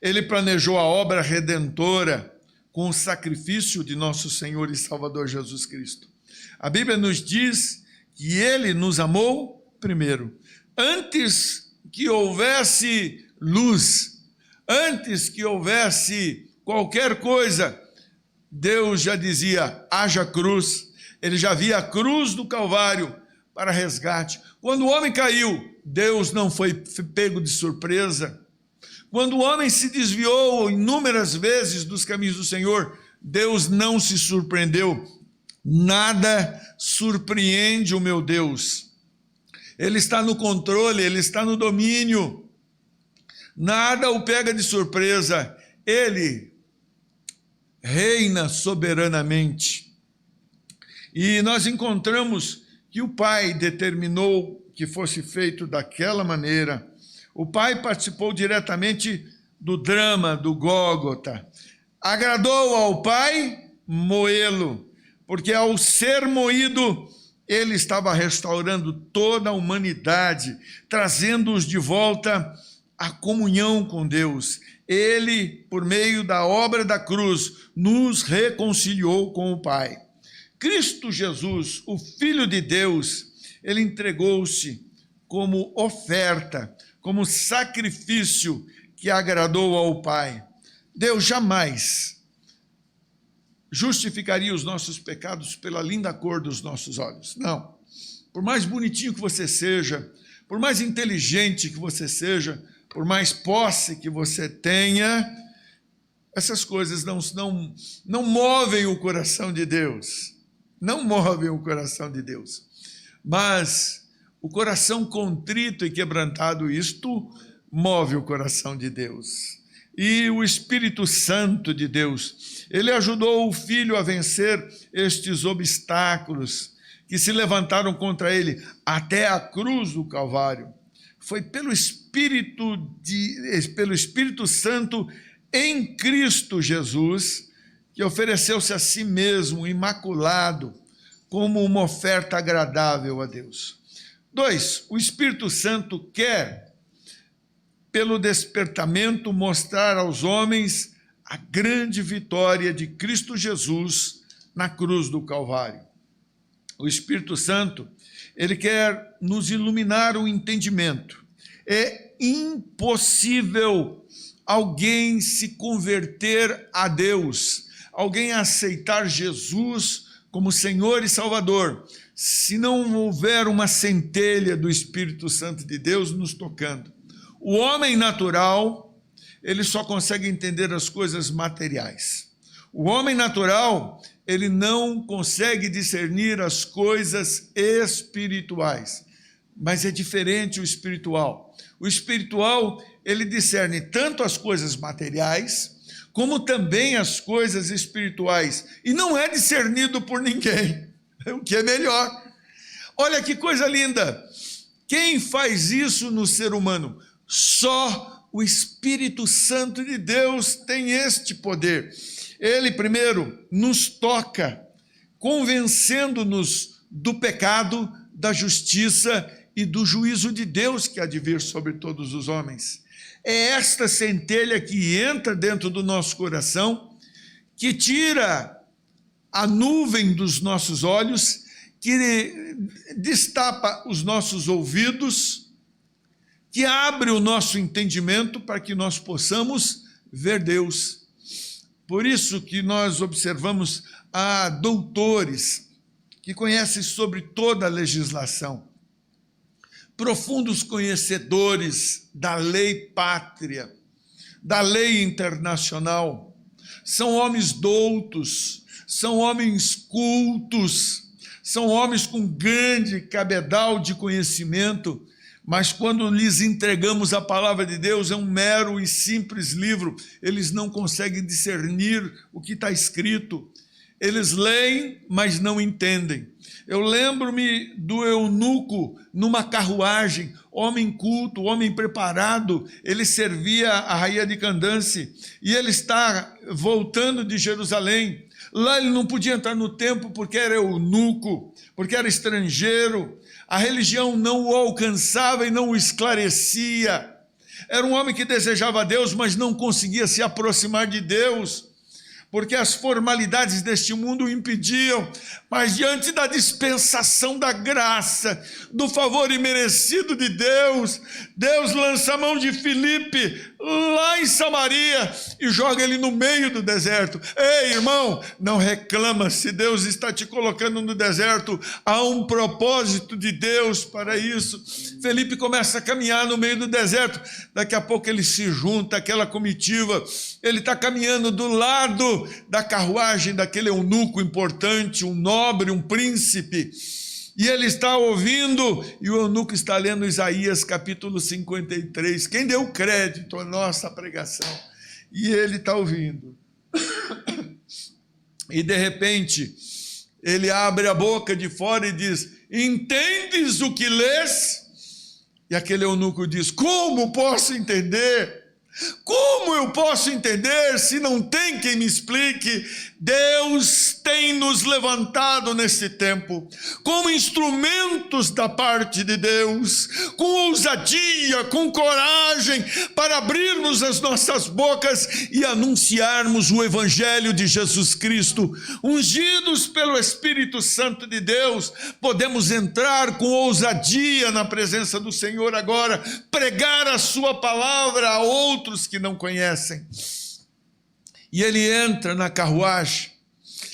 ele planejou a obra redentora com o sacrifício de nosso Senhor e Salvador Jesus Cristo. A Bíblia nos diz que ele nos amou primeiro. Antes que houvesse luz, antes que houvesse qualquer coisa, Deus já dizia, haja cruz. Ele já via a cruz do Calvário para resgate. Quando o homem caiu, Deus não foi pego de surpresa. Quando o homem se desviou inúmeras vezes dos caminhos do Senhor, Deus não se surpreendeu. Nada surpreende o meu Deus. Ele está no controle, ele está no domínio. Nada o pega de surpresa. Ele reina soberanamente. E nós encontramos que o Pai determinou que fosse feito daquela maneira. O Pai participou diretamente do drama do Gólgota. Agradou ao Pai moê-lo, porque ao ser moído, ele estava restaurando toda a humanidade, trazendo-os de volta à comunhão com Deus. Ele, por meio da obra da cruz, nos reconciliou com o Pai. Cristo Jesus, o Filho de Deus, ele entregou-se como oferta, como sacrifício que agradou ao Pai. Deus jamais justificaria os nossos pecados pela linda cor dos nossos olhos. Não. Por mais bonitinho que você seja, por mais inteligente que você seja, por mais posse que você tenha, essas coisas não movem o coração de Deus. Não movem o coração de Deus. Mas o coração contrito e quebrantado, isto move o coração de Deus. E o Espírito Santo de Deus, ele ajudou o Filho a vencer estes obstáculos que se levantaram contra ele até a cruz do Calvário. Foi pelo Espírito Santo em Cristo Jesus que ofereceu-se a si mesmo, imaculado, como uma oferta agradável a Deus. 2, o Espírito Santo quer, pelo despertamento, mostrar aos homens a grande vitória de Cristo Jesus na cruz do Calvário. O Espírito Santo, ele quer nos iluminar o entendimento. É impossível alguém se converter a Deus, alguém aceitar Jesus como Senhor e Salvador, se não houver uma centelha do Espírito Santo de Deus nos tocando. O homem natural, ele só consegue entender as coisas materiais. O homem natural, ele não consegue discernir as coisas espirituais. Mas é diferente o espiritual. O espiritual, ele discerne tanto as coisas materiais, como também as coisas espirituais. E não é discernido por ninguém, o que é melhor. Olha que coisa linda. Quem faz isso no ser humano? Só o Espírito Santo de Deus tem este poder. Ele primeiro nos toca, convencendo-nos do pecado, da justiça e do juízo de Deus que há de vir sobre todos os homens. É esta centelha que entra dentro do nosso coração, que tira a nuvem dos nossos olhos, que destapa os nossos ouvidos, que abre o nosso entendimento para que nós possamos ver Deus. Por isso que nós observamos a doutores que conhecem sobre toda a legislação, profundos conhecedores da lei pátria, da lei internacional, são homens doutos, são homens cultos, são homens com grande cabedal de conhecimento, mas quando lhes entregamos a palavra de Deus, é um mero e simples livro, eles não conseguem discernir o que está escrito, eles leem, mas não entendem. Eu lembro-me do eunuco numa carruagem, homem culto, homem preparado, ele servia a rainha de Candance, e ele está voltando de Jerusalém. Lá ele não podia entrar no templo porque era eunuco, porque era estrangeiro, a religião não o alcançava e não o esclarecia. Era um homem que desejava Deus, mas não conseguia se aproximar de Deus, porque as formalidades deste mundo o impediam, mas diante da dispensação da graça, do favor imerecido de Deus, Deus lança a mão de Filipe lá em Samaria e joga ele no meio do deserto. Ei, irmão, não reclama se Deus está te colocando no deserto, há um propósito de Deus para isso. Felipe começa a caminhar no meio do deserto, daqui a pouco ele se junta àquela comitiva, ele está caminhando do lado da carruagem daquele eunuco importante, um nobre, um príncipe, e ele está ouvindo, e o eunuco está lendo Isaías capítulo 53, quem deu crédito à nossa pregação, e ele está ouvindo, e de repente, ele abre a boca de fora e diz, entendes o que lês? E aquele eunuco diz, como posso entender? Como eu posso entender se não tem quem me explique? Deus tem nos levantado nesse tempo como instrumentos da parte de Deus, com ousadia, com coragem, para abrirmos as nossas bocas e anunciarmos o Evangelho de Jesus Cristo. Ungidos pelo Espírito Santo de Deus, podemos entrar com ousadia na presença do Senhor agora, pregar a sua palavra a outros que não conhecem. E ele entra na carruagem,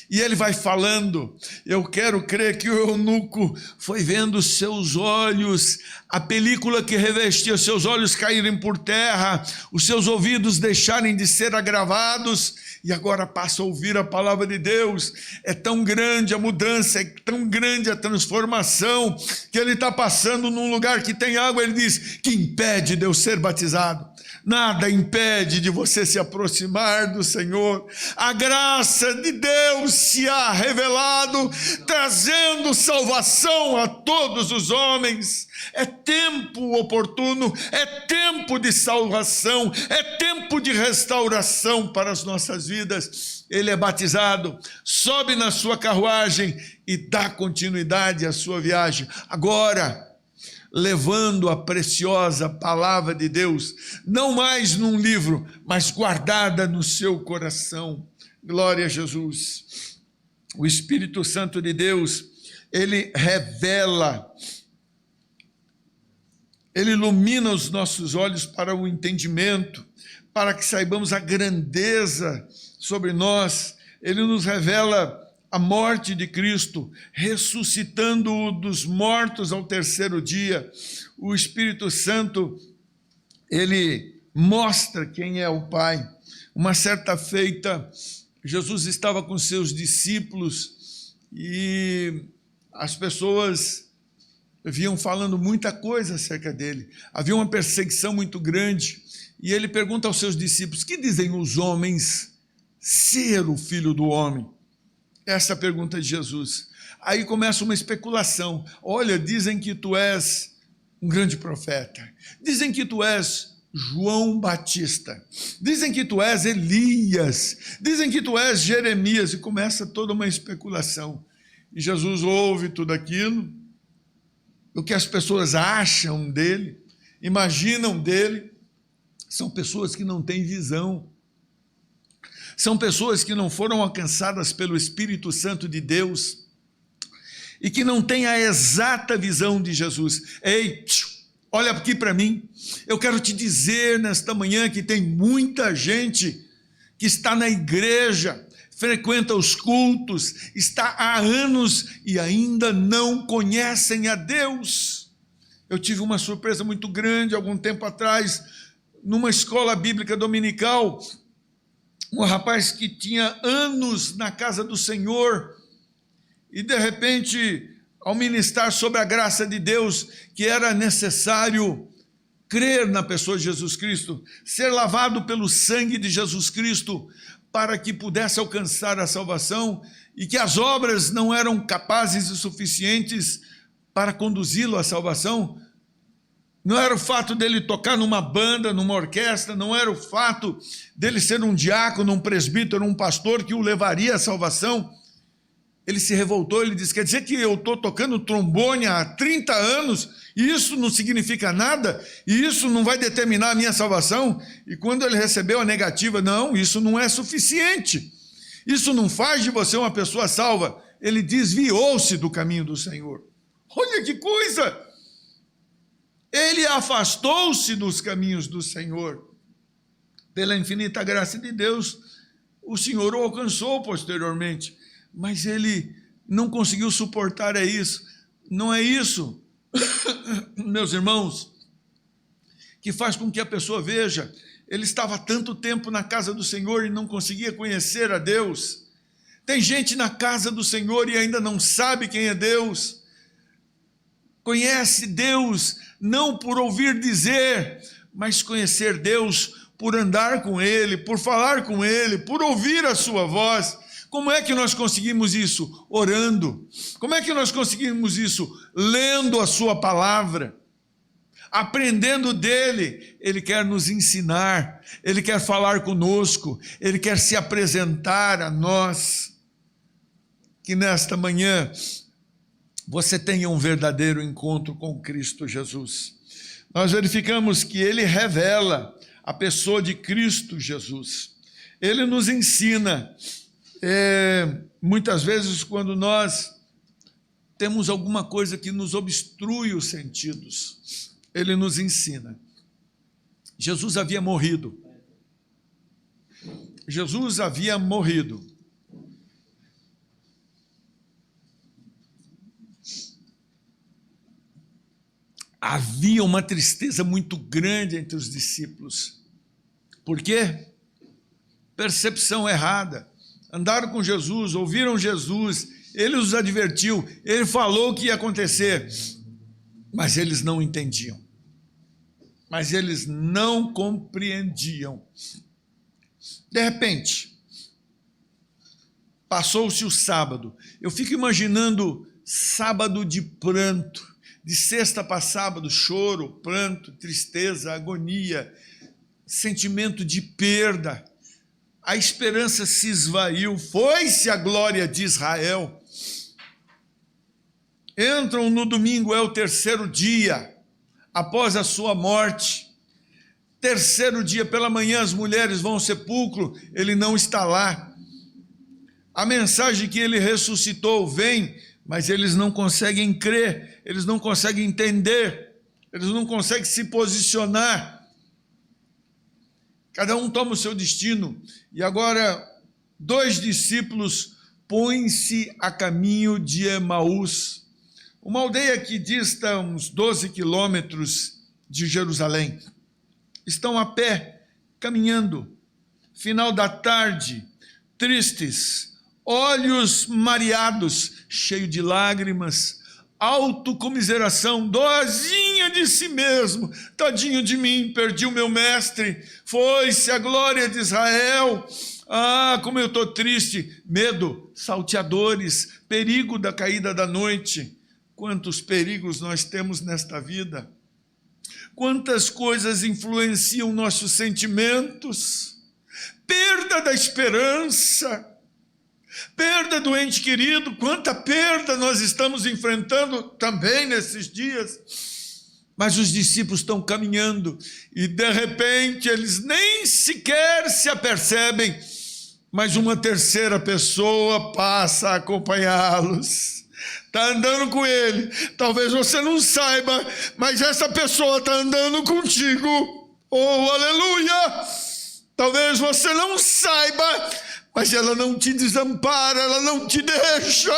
e ele vai falando. Eu quero crer que o eunuco foi vendo seus olhos, a película que revestia seus olhos caírem por terra, os seus ouvidos deixarem de ser agravados, e agora passa a ouvir a palavra de Deus. É tão grande a mudança, é tão grande a transformação, que ele está passando num lugar que tem água, ele diz, que impede de eu ser batizado? Nada impede de você se aproximar do Senhor. A graça de Deus se há revelado, trazendo salvação a todos os homens. É tempo oportuno, é tempo de salvação, é tempo de restauração para as nossas vidas. Ele é batizado, sobe na sua carruagem e dá continuidade à sua viagem. Agora, levando a preciosa palavra de Deus, não mais num livro, mas guardada no seu coração. Glória a Jesus. O Espírito Santo de Deus, ele revela, ele ilumina os nossos olhos para o entendimento, para que saibamos a grandeza sobre nós. Ele nos revela a morte de Cristo, ressuscitando-o dos mortos ao terceiro dia. O Espírito Santo, ele mostra quem é o Pai. Uma certa feita, Jesus estava com seus discípulos e as pessoas vinham falando muita coisa acerca dele. Havia uma perseguição muito grande e ele pergunta aos seus discípulos, que dizem os homens ser o Filho do Homem? Essa é a pergunta de Jesus. Aí começa uma especulação. Olha, dizem que tu és um grande profeta. Dizem que tu és João Batista. Dizem que tu és Elias. Dizem que tu és Jeremias. E começa toda uma especulação. E Jesus ouve tudo aquilo, o que as pessoas acham dele, imaginam dele. São pessoas que não têm visão. São pessoas que não foram alcançadas pelo Espírito Santo de Deus e que não têm a exata visão de Jesus. Ei, olha aqui para mim. Eu quero te dizer nesta manhã que tem muita gente que está na igreja, frequenta os cultos, está há anos e ainda não conhecem a Deus. Eu tive uma surpresa muito grande algum tempo atrás, numa escola bíblica dominical. Um rapaz que tinha anos na casa do Senhor e de repente, ao ministrar sobre a graça de Deus, que era necessário crer na pessoa de Jesus Cristo, ser lavado pelo sangue de Jesus Cristo para que pudesse alcançar a salvação e que as obras não eram capazes e suficientes para conduzi-lo à salvação. Não era o fato dele tocar numa banda, numa orquestra, não era o fato dele ser um diácono, um presbítero, um pastor que o levaria à salvação. Ele se revoltou, ele disse, quer dizer que eu estou tocando trombone há 30 anos e isso não significa nada? E isso não vai determinar a minha salvação? E quando ele recebeu a negativa, não, isso não é suficiente. Isso não faz de você uma pessoa salva. Ele desviou-se do caminho do Senhor. Olha que coisa! Ele afastou-se dos caminhos do Senhor. Pela infinita graça de Deus, o Senhor o alcançou posteriormente, mas ele não conseguiu suportar isso. Não é isso, meus irmãos, que faz com que a pessoa veja, ele estava há tanto tempo na casa do Senhor e não conseguia conhecer a Deus. Tem gente na casa do Senhor e ainda não sabe quem é Deus. Conhece Deus não por ouvir dizer, mas conhecer Deus por andar com Ele, por falar com Ele, por ouvir a sua voz. Como é que nós conseguimos isso? Orando. Como é que nós conseguimos isso? Lendo a sua palavra, aprendendo dele. Ele quer nos ensinar, ele quer falar conosco, ele quer se apresentar a nós. Que nesta manhã você tenha um verdadeiro encontro com Cristo Jesus. Nós verificamos que ele revela a pessoa de Cristo Jesus. Ele nos ensina. Muitas vezes, quando nós temos alguma coisa que nos obstrui os sentidos, ele nos ensina. Jesus havia morrido. Jesus havia morrido. Havia uma tristeza muito grande entre os discípulos. Por quê? Percepção errada. Andaram com Jesus, ouviram Jesus, ele os advertiu, ele falou o que ia acontecer, mas eles não entendiam, mas eles não compreendiam. De repente, passou-se o sábado. Eu fico imaginando sábado de pranto, de sexta para sábado, choro, pranto, tristeza, agonia, sentimento de perda. A esperança se esvaiu, foi-se a glória de Israel. Entram no domingo, é o terceiro dia, após a sua morte. Terceiro dia, pela manhã, as mulheres vão ao sepulcro, ele não está lá. A mensagem que ele ressuscitou vem, mas eles não conseguem crer, eles não conseguem entender, eles não conseguem se posicionar. Cada um toma o seu destino. E agora, 2 discípulos põem-se a caminho de Emaús, uma aldeia que dista uns 12 quilômetros de Jerusalém. Estão a pé, caminhando, final da tarde, tristes, olhos mareados, cheios de lágrimas, autocomiseração, dozinha de si mesmo, tadinho de mim, perdi o meu mestre, foi-se a glória de Israel, como eu estou triste, medo, salteadores, perigo da caída da noite. Quantos perigos nós temos nesta vida, quantas coisas influenciam nossos sentimentos, perda da esperança, perda do ente querido, quanta perda nós estamos enfrentando também nesses dias. Mas os discípulos estão caminhando e de repente eles nem sequer se apercebem, mas uma terceira pessoa passa a acompanhá-los. Está andando com ele, talvez você não saiba, mas essa pessoa está andando contigo. Oh, aleluia! Talvez você não saiba, mas ela não te desampara, ela não te deixa.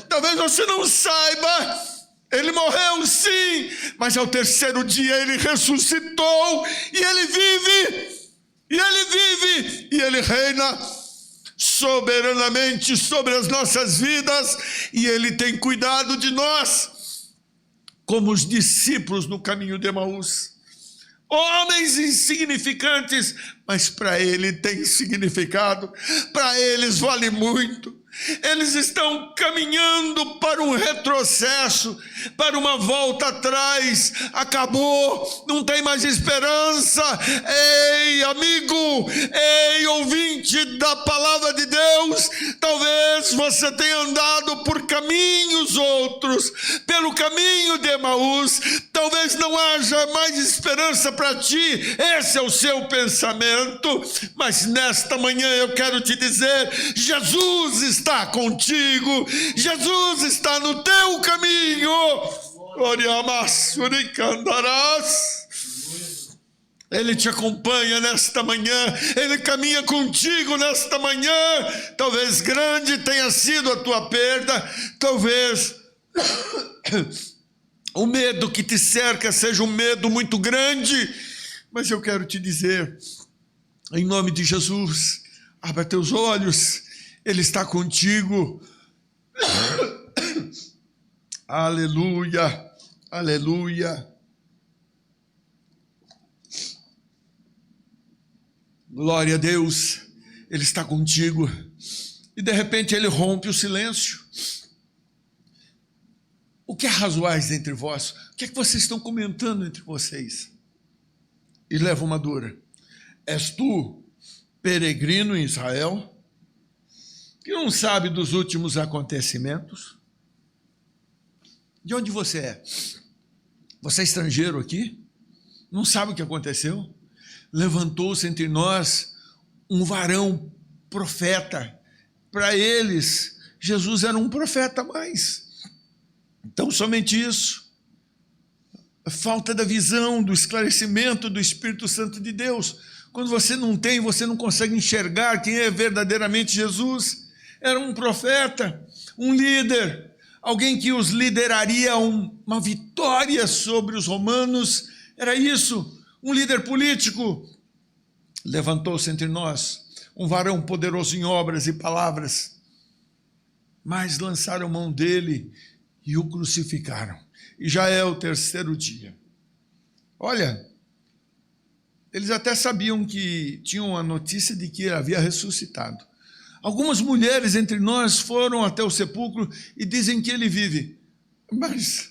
Talvez você não saiba, ele morreu sim, mas ao terceiro dia ele ressuscitou, e ele vive, e ele reina soberanamente sobre as nossas vidas, e ele tem cuidado de nós, como os discípulos no caminho de Emaús. Homens insignificantes, mas para ele tem significado, para eles vale muito. Eles estão caminhando para um retrocesso, para uma volta atrás. Acabou, não tem mais esperança. Ei, amigo, ei, ouvinte da palavra de Deus, talvez você tenha andado por caminhos outros, pelo caminho de Emaús, talvez não haja mais esperança para ti, esse é o seu pensamento, mas nesta manhã eu quero te dizer, Jesus está contigo, Jesus está no teu caminho. Ele te acompanha nesta manhã, Ele caminha contigo nesta manhã. Talvez grande tenha sido a tua perda, talvez o medo que te cerca seja um medo muito grande, mas eu quero te dizer, em nome de Jesus, abra teus olhos, Ele está contigo. Aleluia, aleluia. Glória a Deus, Ele está contigo. E de repente Ele rompe o silêncio. O que é razoáis entre vós? O que é que vocês estão comentando entre vocês? E leva uma dura. És tu peregrino em Israel, que não sabe dos últimos acontecimentos? De onde você é? Você é estrangeiro aqui? Não sabe o que aconteceu? Levantou-se entre nós um varão profeta. Para eles, Jesus era um profeta a mais. Então, somente isso. A falta da visão, do esclarecimento do Espírito Santo de Deus. Quando você não tem, você não consegue enxergar quem é verdadeiramente Jesus. Era um profeta, um líder, alguém que os lideraria a uma vitória sobre os romanos. Era isso. Um líder político. Levantou-se entre nós um varão poderoso em obras e palavras, mas lançaram mão dele e o crucificaram. E já é o terceiro dia. Olha, eles até sabiam que tinham a notícia de que ele havia ressuscitado. Algumas mulheres entre nós foram até o sepulcro e dizem que ele vive, mas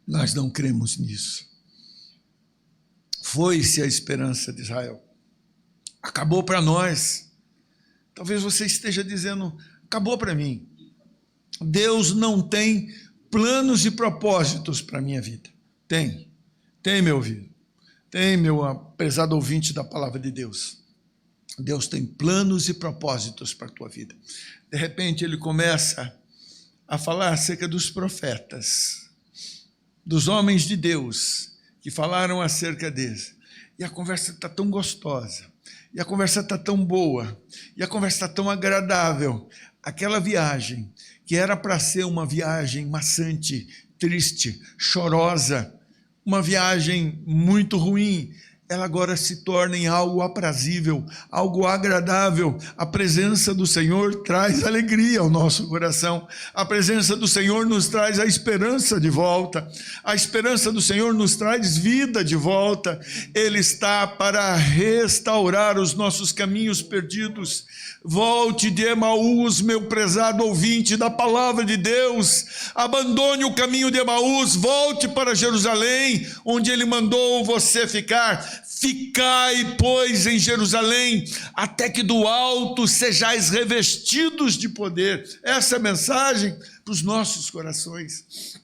nós não cremos nisso. Foi-se a esperança de Israel. Acabou para nós. Talvez você esteja dizendo, acabou para mim. Deus não tem planos e propósitos para a minha vida. Tem, meu filho. Tem, meu prezado ouvinte da palavra de Deus. Deus tem planos e propósitos para a tua vida. De repente ele começa a falar acerca dos profetas, dos homens de Deus, que falaram acerca deles. E a conversa está tão gostosa, e a conversa está tão boa, e a conversa está tão agradável. Aquela viagem, que era para ser uma viagem maçante, triste, chorosa, uma viagem muito ruim, ela agora se torna em algo aprazível, algo agradável. A presença do Senhor traz alegria ao nosso coração. A presença do Senhor nos traz a esperança de volta. A esperança do Senhor nos traz vida de volta. Ele está para restaurar os nossos caminhos perdidos. Volte de Emaús, meu prezado ouvinte da palavra de Deus. Abandone o caminho de Emaús, volte para Jerusalém, onde Ele mandou você ficar. Ficai, pois, em Jerusalém, até que do alto sejais revestidos de poder. Essa é a mensagem para os nossos corações.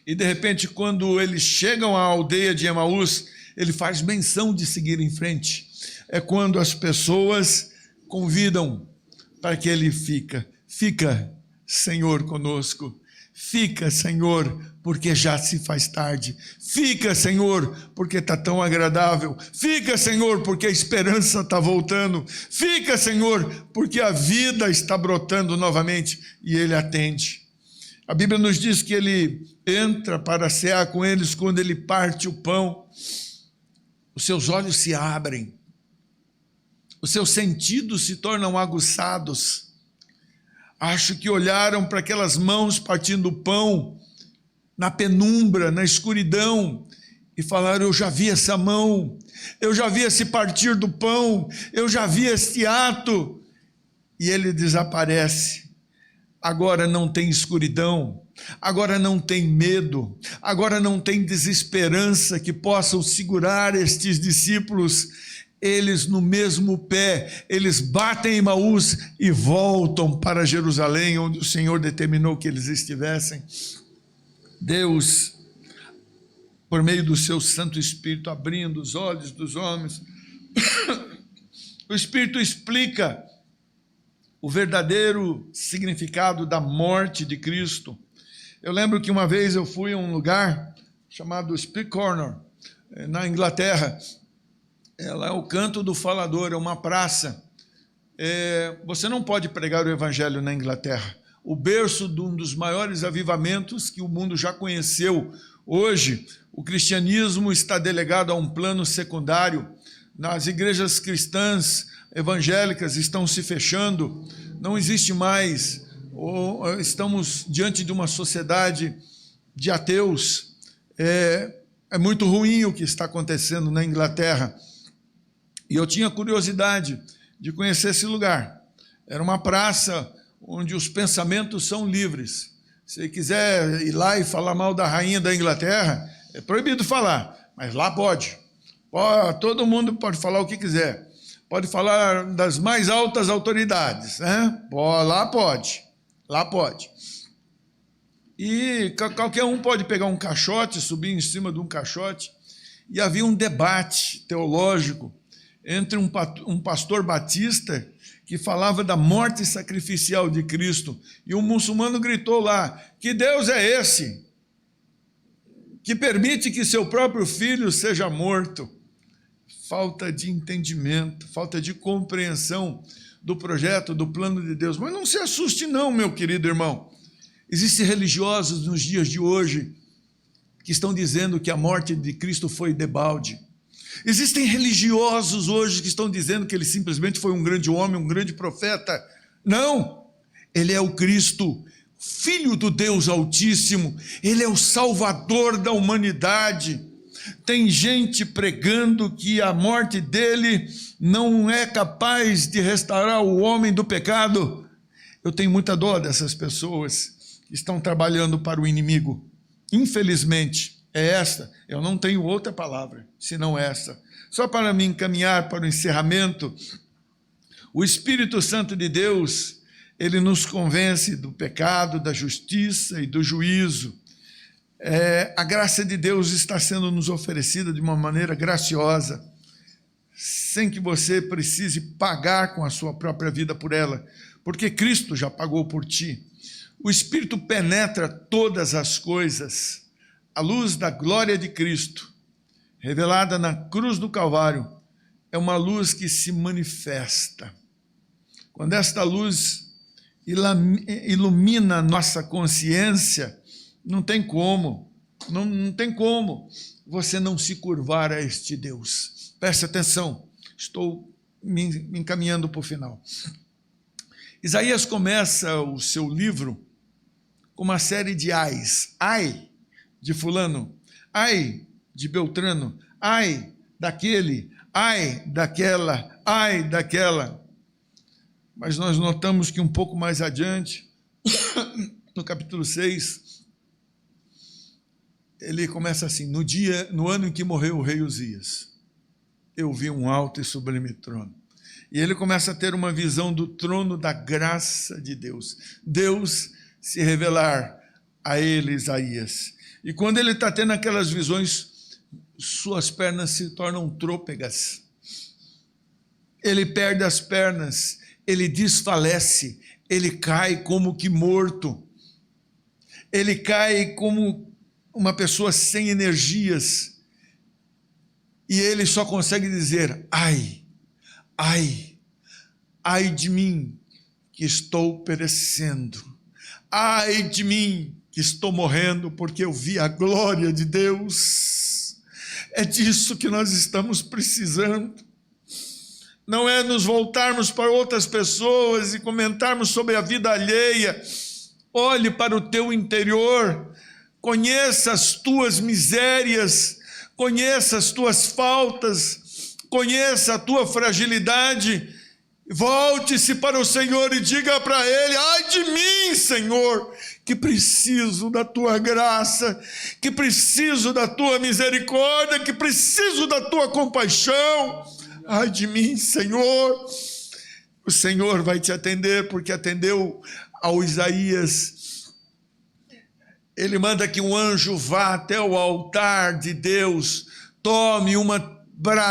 E de repente, quando eles chegam à aldeia de Emaús, ele faz menção de seguir em frente. É quando as pessoas convidam para que ele fica, Senhor, conosco. Fica, Senhor, porque já se faz tarde. Fica, Senhor, porque está tão agradável. Fica, Senhor, porque a esperança está voltando. Fica, Senhor, porque a vida está brotando novamente. E Ele atende. A Bíblia nos diz que Ele entra para cear com eles quando Ele parte o pão. Os seus olhos se abrem. Os seus sentidos se tornam aguçados. Acho que olharam para aquelas mãos partindo o pão, na penumbra, na escuridão, e falaram, eu já vi essa mão, eu já vi esse partir do pão, eu já vi este ato. e ele desaparece. Agora não tem escuridão, agora não tem medo, agora não tem desesperança que possam segurar estes discípulos. Eles no mesmo pé, eles batem em Emaús e voltam para Jerusalém, onde o Senhor determinou que eles estivessem. Deus, por meio do seu Santo Espírito, abrindo os olhos dos homens, o Espírito explica o verdadeiro significado da morte de Cristo. Eu lembro que uma vez eu fui a um lugar chamado Speak Corner, na Inglaterra. Ela é o Canto do Falador, é uma praça. Você não pode pregar o evangelho na Inglaterra. O berço de um dos maiores avivamentos que o mundo já conheceu. Hoje, o cristianismo está delegado a um plano secundário. Nas igrejas cristãs evangélicas estão se fechando, não existe mais, estamos diante de uma sociedade de ateus. É muito ruim o que está acontecendo na Inglaterra. E eu tinha curiosidade de conhecer esse lugar. Era uma praça onde os pensamentos são livres. Se quiser ir lá e falar mal da rainha da Inglaterra, é proibido falar, mas lá pode. Todo mundo pode falar o que quiser. Pode falar das mais altas autoridades, né? Lá pode. E qualquer um pode pegar um caixote, subir em cima de um caixote. E havia um debate teológico entre um pastor batista que falava da morte sacrificial de Cristo, e um muçulmano gritou lá: que Deus é esse que permite que seu próprio filho seja morto? Falta de entendimento, falta de compreensão do projeto, do plano de Deus. Mas não se assuste não, meu querido irmão. Existem religiosos nos dias de hoje que estão dizendo que a morte de Cristo foi debalde. Existem religiosos hoje que estão dizendo que ele simplesmente foi um grande homem, um grande profeta. Não, ele é o Cristo, Filho do Deus Altíssimo, ele é o Salvador da humanidade. Tem gente pregando que a morte dele não é capaz de restaurar o homem do pecado. Eu tenho muita dó dessas pessoas que estão trabalhando para o inimigo. Infelizmente, eu não tenho outra palavra senão essa. Só para me encaminhar para o encerramento, o Espírito Santo de Deus, ele nos convence do pecado, da justiça e do juízo. A graça de Deus está sendo nos oferecida de uma maneira graciosa, sem que você precise pagar com a sua própria vida por ela, porque Cristo já pagou por ti. O Espírito penetra todas as coisas. A luz da glória de Cristo, revelada na cruz do Calvário, é uma luz que se manifesta. Quando esta luz ilumina a nossa consciência, não tem como você não se curvar a este Deus. Preste atenção, estou me encaminhando para o final. Isaías começa o seu livro com uma série de ais. Ai de fulano, ai de Beltrano, ai daquele, ai daquela, ai daquela. Mas nós notamos que um pouco mais adiante, no capítulo 6, ele começa assim: no ano em que morreu o rei Uzias, eu vi um alto e sublime trono. E ele começa a ter uma visão do trono da graça de Deus. Deus se revelar a ele, Isaías. E quando ele está tendo aquelas visões, suas pernas se tornam trôpegas. Ele perde as pernas, ele desfalece, ele cai como que morto. Ele cai como uma pessoa sem energias, e ele só consegue dizer: ai, ai, ai de mim que estou perecendo, ai de mim que estou morrendo, porque eu vi a glória de Deus. É disso que nós estamos precisando. Não é nos voltarmos para outras pessoas e comentarmos sobre a vida alheia. Olhe para o teu interior, conheça as tuas misérias, conheça as tuas faltas, conheça a tua fragilidade. Volte-se para o Senhor e diga para Ele: ai de mim, Senhor, que preciso da Tua graça, que preciso da Tua misericórdia, que preciso da Tua compaixão. Ai de mim, Senhor. O Senhor vai te atender, porque atendeu ao Isaías. Ele manda que um anjo vá até o altar de Deus, tome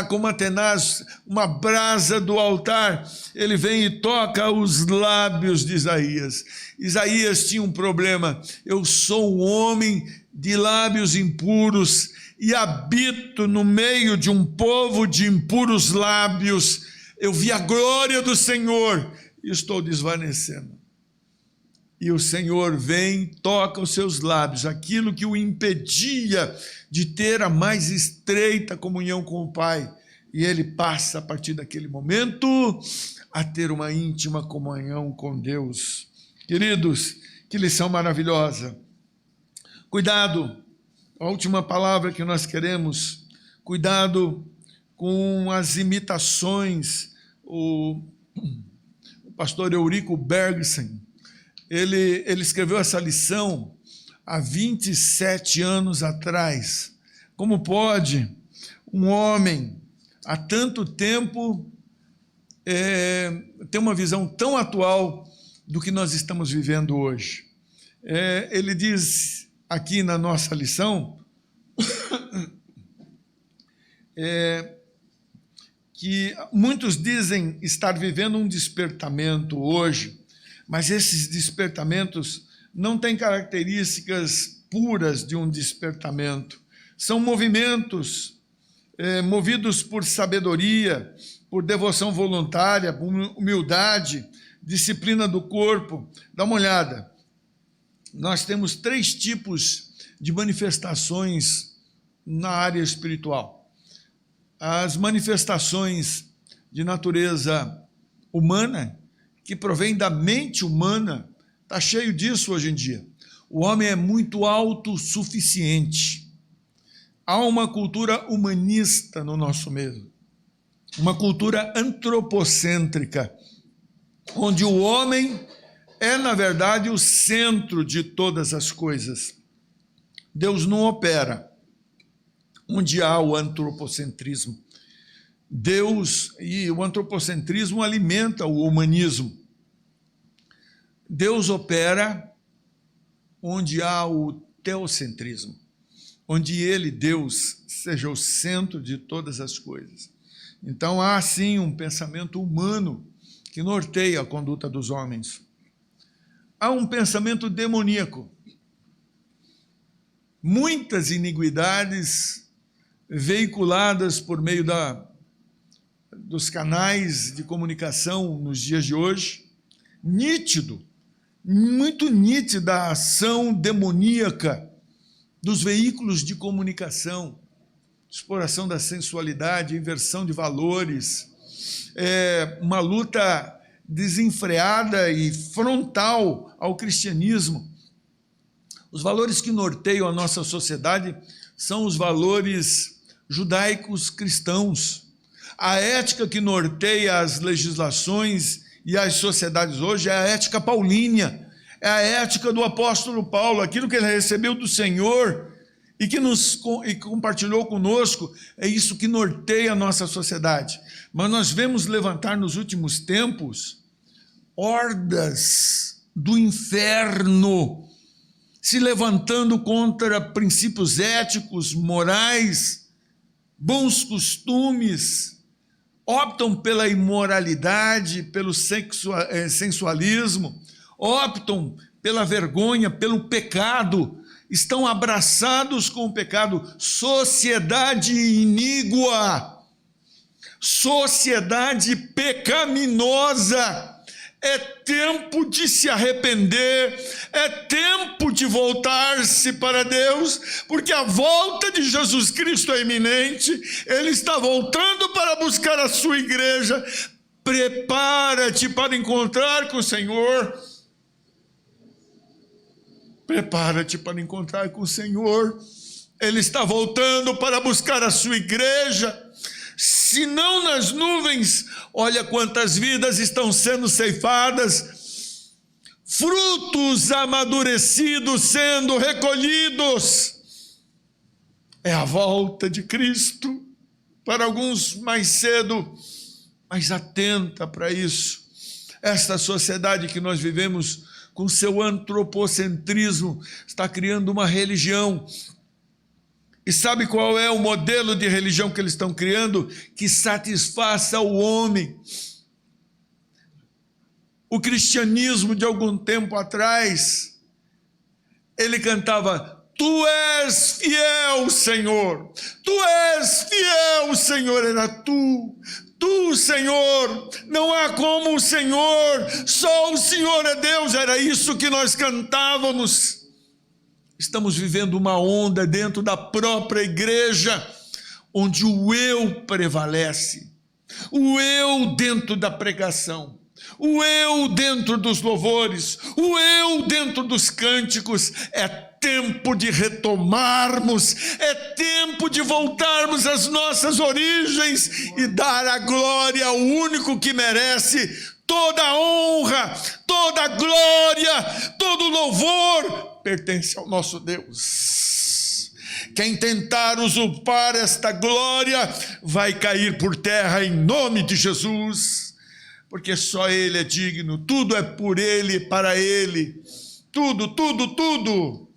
com uma tenaz, uma brasa do altar, ele vem e toca os lábios de Isaías. Isaías tinha um problema: eu sou um homem de lábios impuros e habito no meio de um povo de impuros lábios. Eu vi a glória do Senhor e estou desvanecendo. E o Senhor vem, toca os seus lábios, aquilo que o impedia de ter a mais estreita comunhão com o Pai. E ele passa, a partir daquele momento, a ter uma íntima comunhão com Deus. Queridos, que lição maravilhosa. Cuidado, a última palavra que nós queremos, cuidado com as imitações. O pastor Eurico Bergson, ele escreveu essa lição há 27 anos atrás. Como pode um homem, há tanto tempo, ter uma visão tão atual do que nós estamos vivendo hoje? Ele diz aqui na nossa lição que muitos dizem estar vivendo um despertamento hoje, mas esses despertamentos não têm características puras de um despertamento. São movimentos movidos por sabedoria, por devoção voluntária, por humildade, disciplina do corpo. Dá uma olhada. Nós temos 3 tipos de manifestações na área espiritual. As manifestações de natureza humana, que provém da mente humana, está cheio disso hoje em dia. O homem é muito autossuficiente. Há uma cultura humanista no nosso meio, uma cultura antropocêntrica, onde o homem é, na verdade, o centro de todas as coisas. Deus não opera onde há o antropocentrismo. Deus, e o antropocentrismo alimenta o humanismo. Deus opera onde há o teocentrismo, onde Ele, Deus, seja o centro de todas as coisas. Então há sim um pensamento humano que norteia a conduta dos homens. Há um pensamento demoníaco. Muitas iniquidades veiculadas por meio dos canais de comunicação nos dias de hoje, muito nítida a ação demoníaca dos veículos de comunicação, exploração da sensualidade, inversão de valores, uma luta desenfreada e frontal ao cristianismo. Os valores que norteiam a nossa sociedade são os valores judaicos cristãos. A ética que norteia as legislações e as sociedades hoje é a ética paulínea, é a ética do apóstolo Paulo, aquilo que ele recebeu do Senhor e que compartilhou conosco, é isso que norteia a nossa sociedade. Mas nós vemos levantar nos últimos tempos hordas do inferno se levantando contra princípios éticos, morais, bons costumes, optam pela imoralidade, pelo sensualismo, optam pela vergonha, pelo pecado, estão abraçados com o pecado. Sociedade iníqua, sociedade pecaminosa. É tempo de se arrepender, é tempo de voltar-se para Deus, porque a volta de Jesus Cristo é iminente. Ele está voltando para buscar a sua igreja. Prepara-te para encontrar com o Senhor. Prepara-te para encontrar com o Senhor. Ele está voltando para buscar a sua igreja. se não nas nuvens, olha quantas vidas estão sendo ceifadas, frutos amadurecidos sendo recolhidos. É a volta de Cristo, para alguns mais cedo, mas atenta para isso. Esta sociedade que nós vivemos, com seu antropocentrismo, está criando uma religião. E sabe qual é o modelo de religião que eles estão criando? Que satisfaça o homem. O cristianismo de algum tempo atrás, ele cantava: Tu és fiel, Senhor. Tu és fiel, Senhor. Era tu, Senhor. Não há como o Senhor. Só o Senhor é Deus. Era isso que nós cantávamos. Estamos vivendo uma onda dentro da própria igreja, onde o eu prevalece. O eu dentro da pregação. O eu dentro dos louvores. O eu dentro dos cânticos. É tempo de retomarmos, é tempo de voltarmos às nossas origens e dar a glória ao único que merece toda a honra, toda a glória, todo o louvor pertence ao nosso Deus. Quem tentar usurpar esta glória vai cair por terra em nome de Jesus, porque só Ele é digno, tudo é por Ele e para Ele, tudo.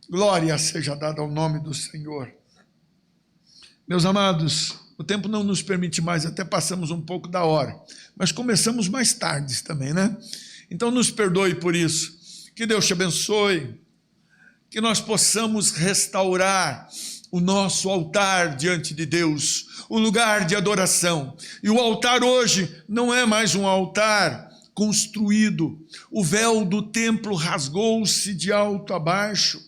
Glória seja dada ao nome do Senhor. Meus amados, o tempo não nos permite mais, até passamos um pouco da hora, mas começamos mais tarde também, né? Então nos perdoe por isso. Que Deus te abençoe, que nós possamos restaurar o nosso altar diante de Deus, o lugar de adoração. E o altar hoje não é mais um altar construído. O véu do templo rasgou-se de alto a baixo.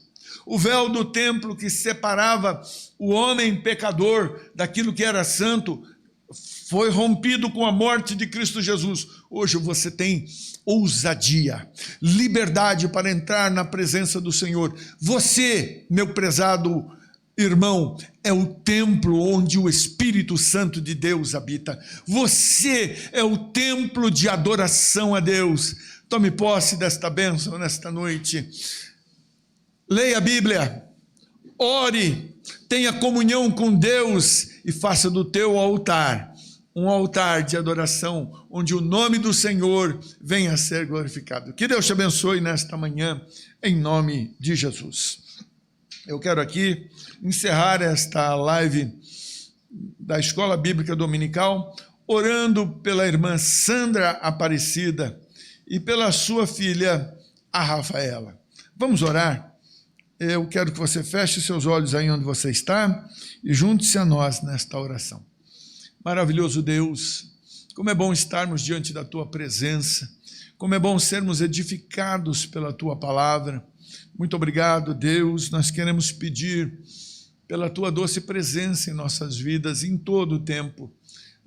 O véu do templo que separava o homem pecador daquilo que era santo foi rompido com a morte de Cristo Jesus. Hoje você tem ousadia, liberdade para entrar na presença do Senhor. Você, meu prezado irmão, é o templo onde o Espírito Santo de Deus habita. Você é o templo de adoração a Deus. Tome posse desta bênção nesta noite. Leia a Bíblia, ore, tenha comunhão com Deus e faça do teu altar um altar de adoração, onde o nome do Senhor venha a ser glorificado. Que Deus te abençoe nesta manhã, em nome de Jesus. Eu quero aqui encerrar esta live da Escola Bíblica Dominical, orando pela irmã Sandra Aparecida e pela sua filha, a Rafaela. Vamos orar? Eu quero que você feche seus olhos aí onde você está e junte-se a nós nesta oração. Maravilhoso Deus, como é bom estarmos diante da Tua presença, como é bom sermos edificados pela Tua palavra. Muito obrigado, Deus. Nós queremos pedir pela Tua doce presença em nossas vidas, em todo o tempo.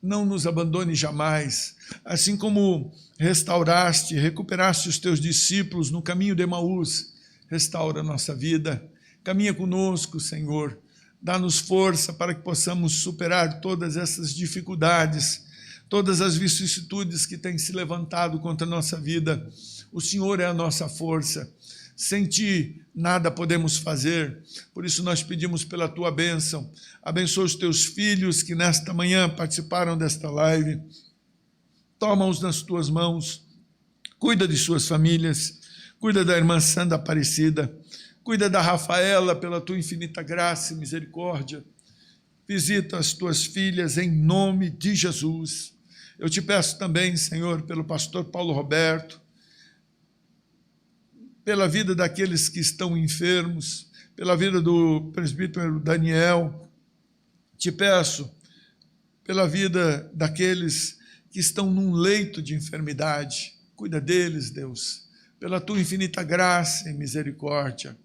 Não nos abandone jamais, assim como restauraste, recuperaste os Teus discípulos no caminho de Emaús. Restaura a nossa vida, caminha conosco, Senhor, dá-nos força para que possamos superar todas essas dificuldades, todas as vicissitudes que têm se levantado contra a nossa vida. O Senhor é a nossa força, sem Ti nada podemos fazer, por isso nós pedimos pela Tua bênção. Abençoa os Teus filhos que nesta manhã participaram desta live, toma-os nas Tuas mãos, cuida de suas famílias, cuida da irmã Sandra Aparecida, cuida da Rafaela pela Tua infinita graça e misericórdia. Visita as Tuas filhas em nome de Jesus. Eu te peço também, Senhor, pelo pastor Paulo Roberto, pela vida daqueles que estão enfermos, pela vida do presbítero Daniel. Te peço pela vida daqueles que estão num leito de enfermidade. Cuida deles, Deus, pela Tua infinita graça e misericórdia.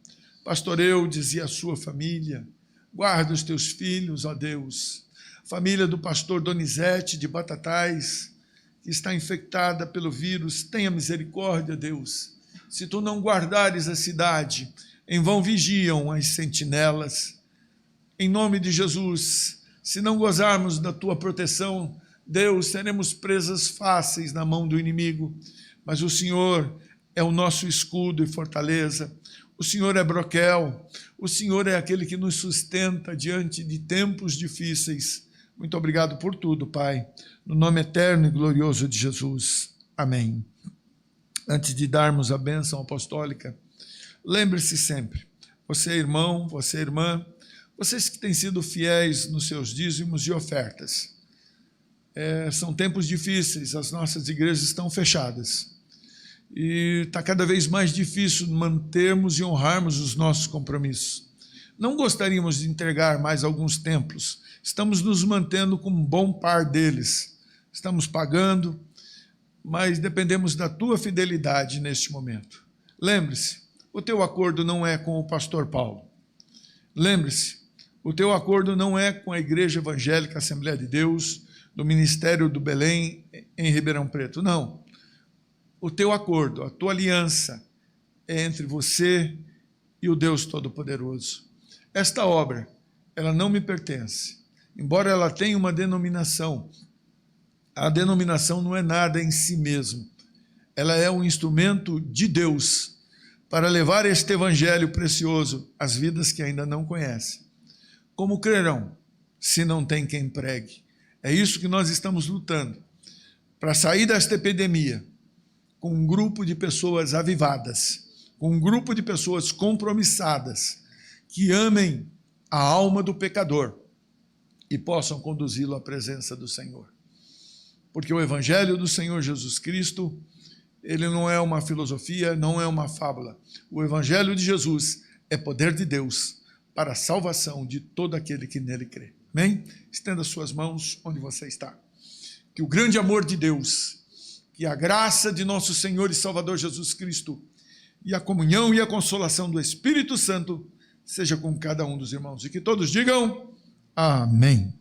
Pastor Eudes e a sua família, guarda os Teus filhos, ó Deus. Família do pastor Donizete de Batatais, que está infectada pelo vírus, tenha misericórdia, Deus. Se Tu não guardares a cidade, em vão vigiam as sentinelas. Em nome de Jesus, Se não gozarmos da tua proteção, Deus, seremos presas fáceis na mão do inimigo, mas o Senhor é o nosso escudo e fortaleza, o Senhor é broquel, o Senhor é aquele que nos sustenta diante de tempos difíceis. Muito obrigado por tudo, Pai, no nome eterno e glorioso de Jesus. Amém. Antes de darmos a bênção apostólica, lembre-se sempre, você irmão, você irmã, vocês que têm sido fiéis nos seus dízimos e ofertas, são tempos difíceis, as nossas igrejas estão fechadas e está cada vez mais difícil mantermos e honrarmos os nossos compromissos. Não gostaríamos de entregar mais alguns templos, estamos nos mantendo com um bom par deles, estamos pagando, mas dependemos da tua fidelidade neste momento. Lembre-se, o teu acordo não é com o pastor Paulo, lembre-se, o teu acordo não é com a Igreja Evangélica Assembleia de Deus, do Ministério do Belém, em Ribeirão Preto. Não. O teu acordo, a tua aliança é entre você e o Deus Todo-Poderoso. Esta obra, ela não me pertence. Embora ela tenha uma denominação, a denominação não é nada em si mesmo. Ela é um instrumento de Deus para levar este evangelho precioso às vidas que ainda não conhecem. Como crerão, se não tem quem pregue? É isso que nós estamos lutando, para sair desta epidemia com um grupo de pessoas avivadas, com um grupo de pessoas compromissadas, que amem a alma do pecador e possam conduzi-lo à presença do Senhor. Porque o Evangelho do Senhor Jesus Cristo, ele não é uma filosofia, não é uma fábula. O Evangelho de Jesus é poder de Deus para a salvação de todo aquele que nele crê. Amém? Estenda suas mãos onde você está. Que o grande amor de Deus, que a graça de nosso Senhor e Salvador Jesus Cristo, e a comunhão e a consolação do Espírito Santo, seja com cada um dos irmãos. E que todos digam amém.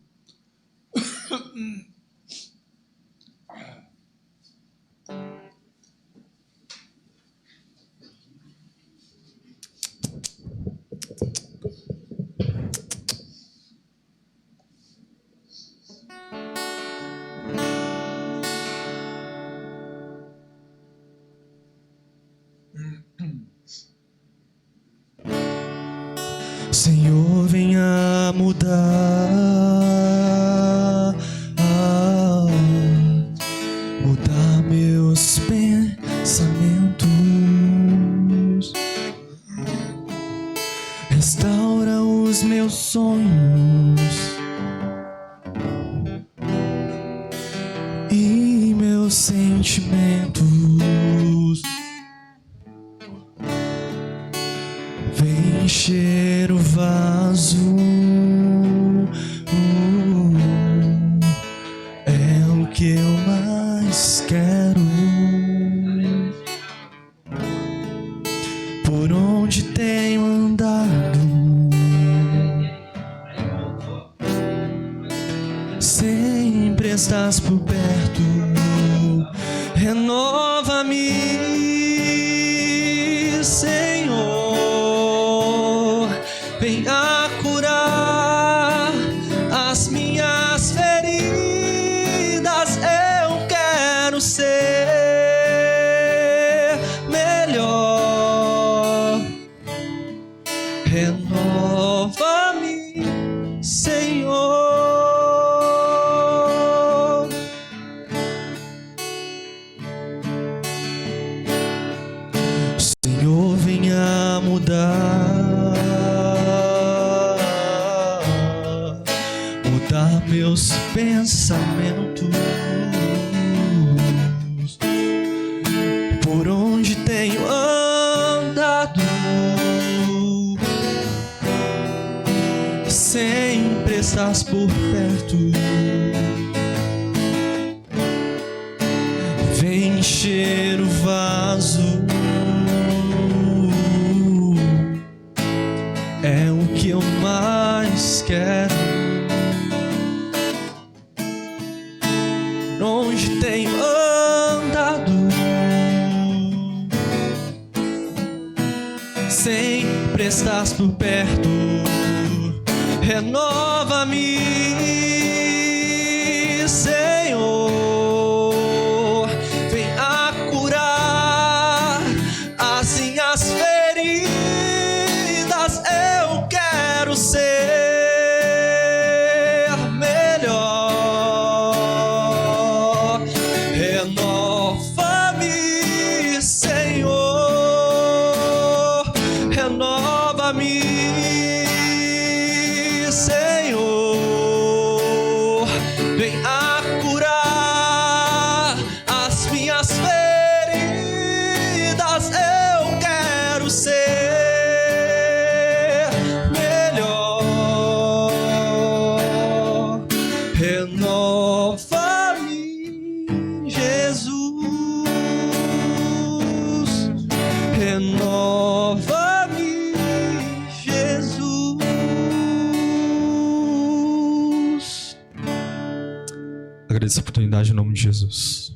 Senhor, venha mudar, mudar meus pensamentos, restaura os meus sonhos e meus sentimentos. Vem encher o vaso, é o que eu mais quero. Por onde tenho andado, sempre estás por perto. Renova-me, Senhor, venha curar as minhas feridas. Eu quero ser melhor. Renova-me, Senhor. Senhor, venha mudar, mudar meus pensamentos. Por onde tenho andado, sempre estás por perto. Vem encher o vaso, é o que eu mais quero. Onde tenho andado, sempre estás por perto. renova-me, Senhor, vem a curar as minhas feridas. Eu quero ser melhor. Renova-me, Senhor, renova-me, Senhor, vem a curar as minhas feridas. Eu quero ser melhor. Renova-me, Jesus, renova-me, Jesus. Agradeço a oportunidade em nome de Jesus.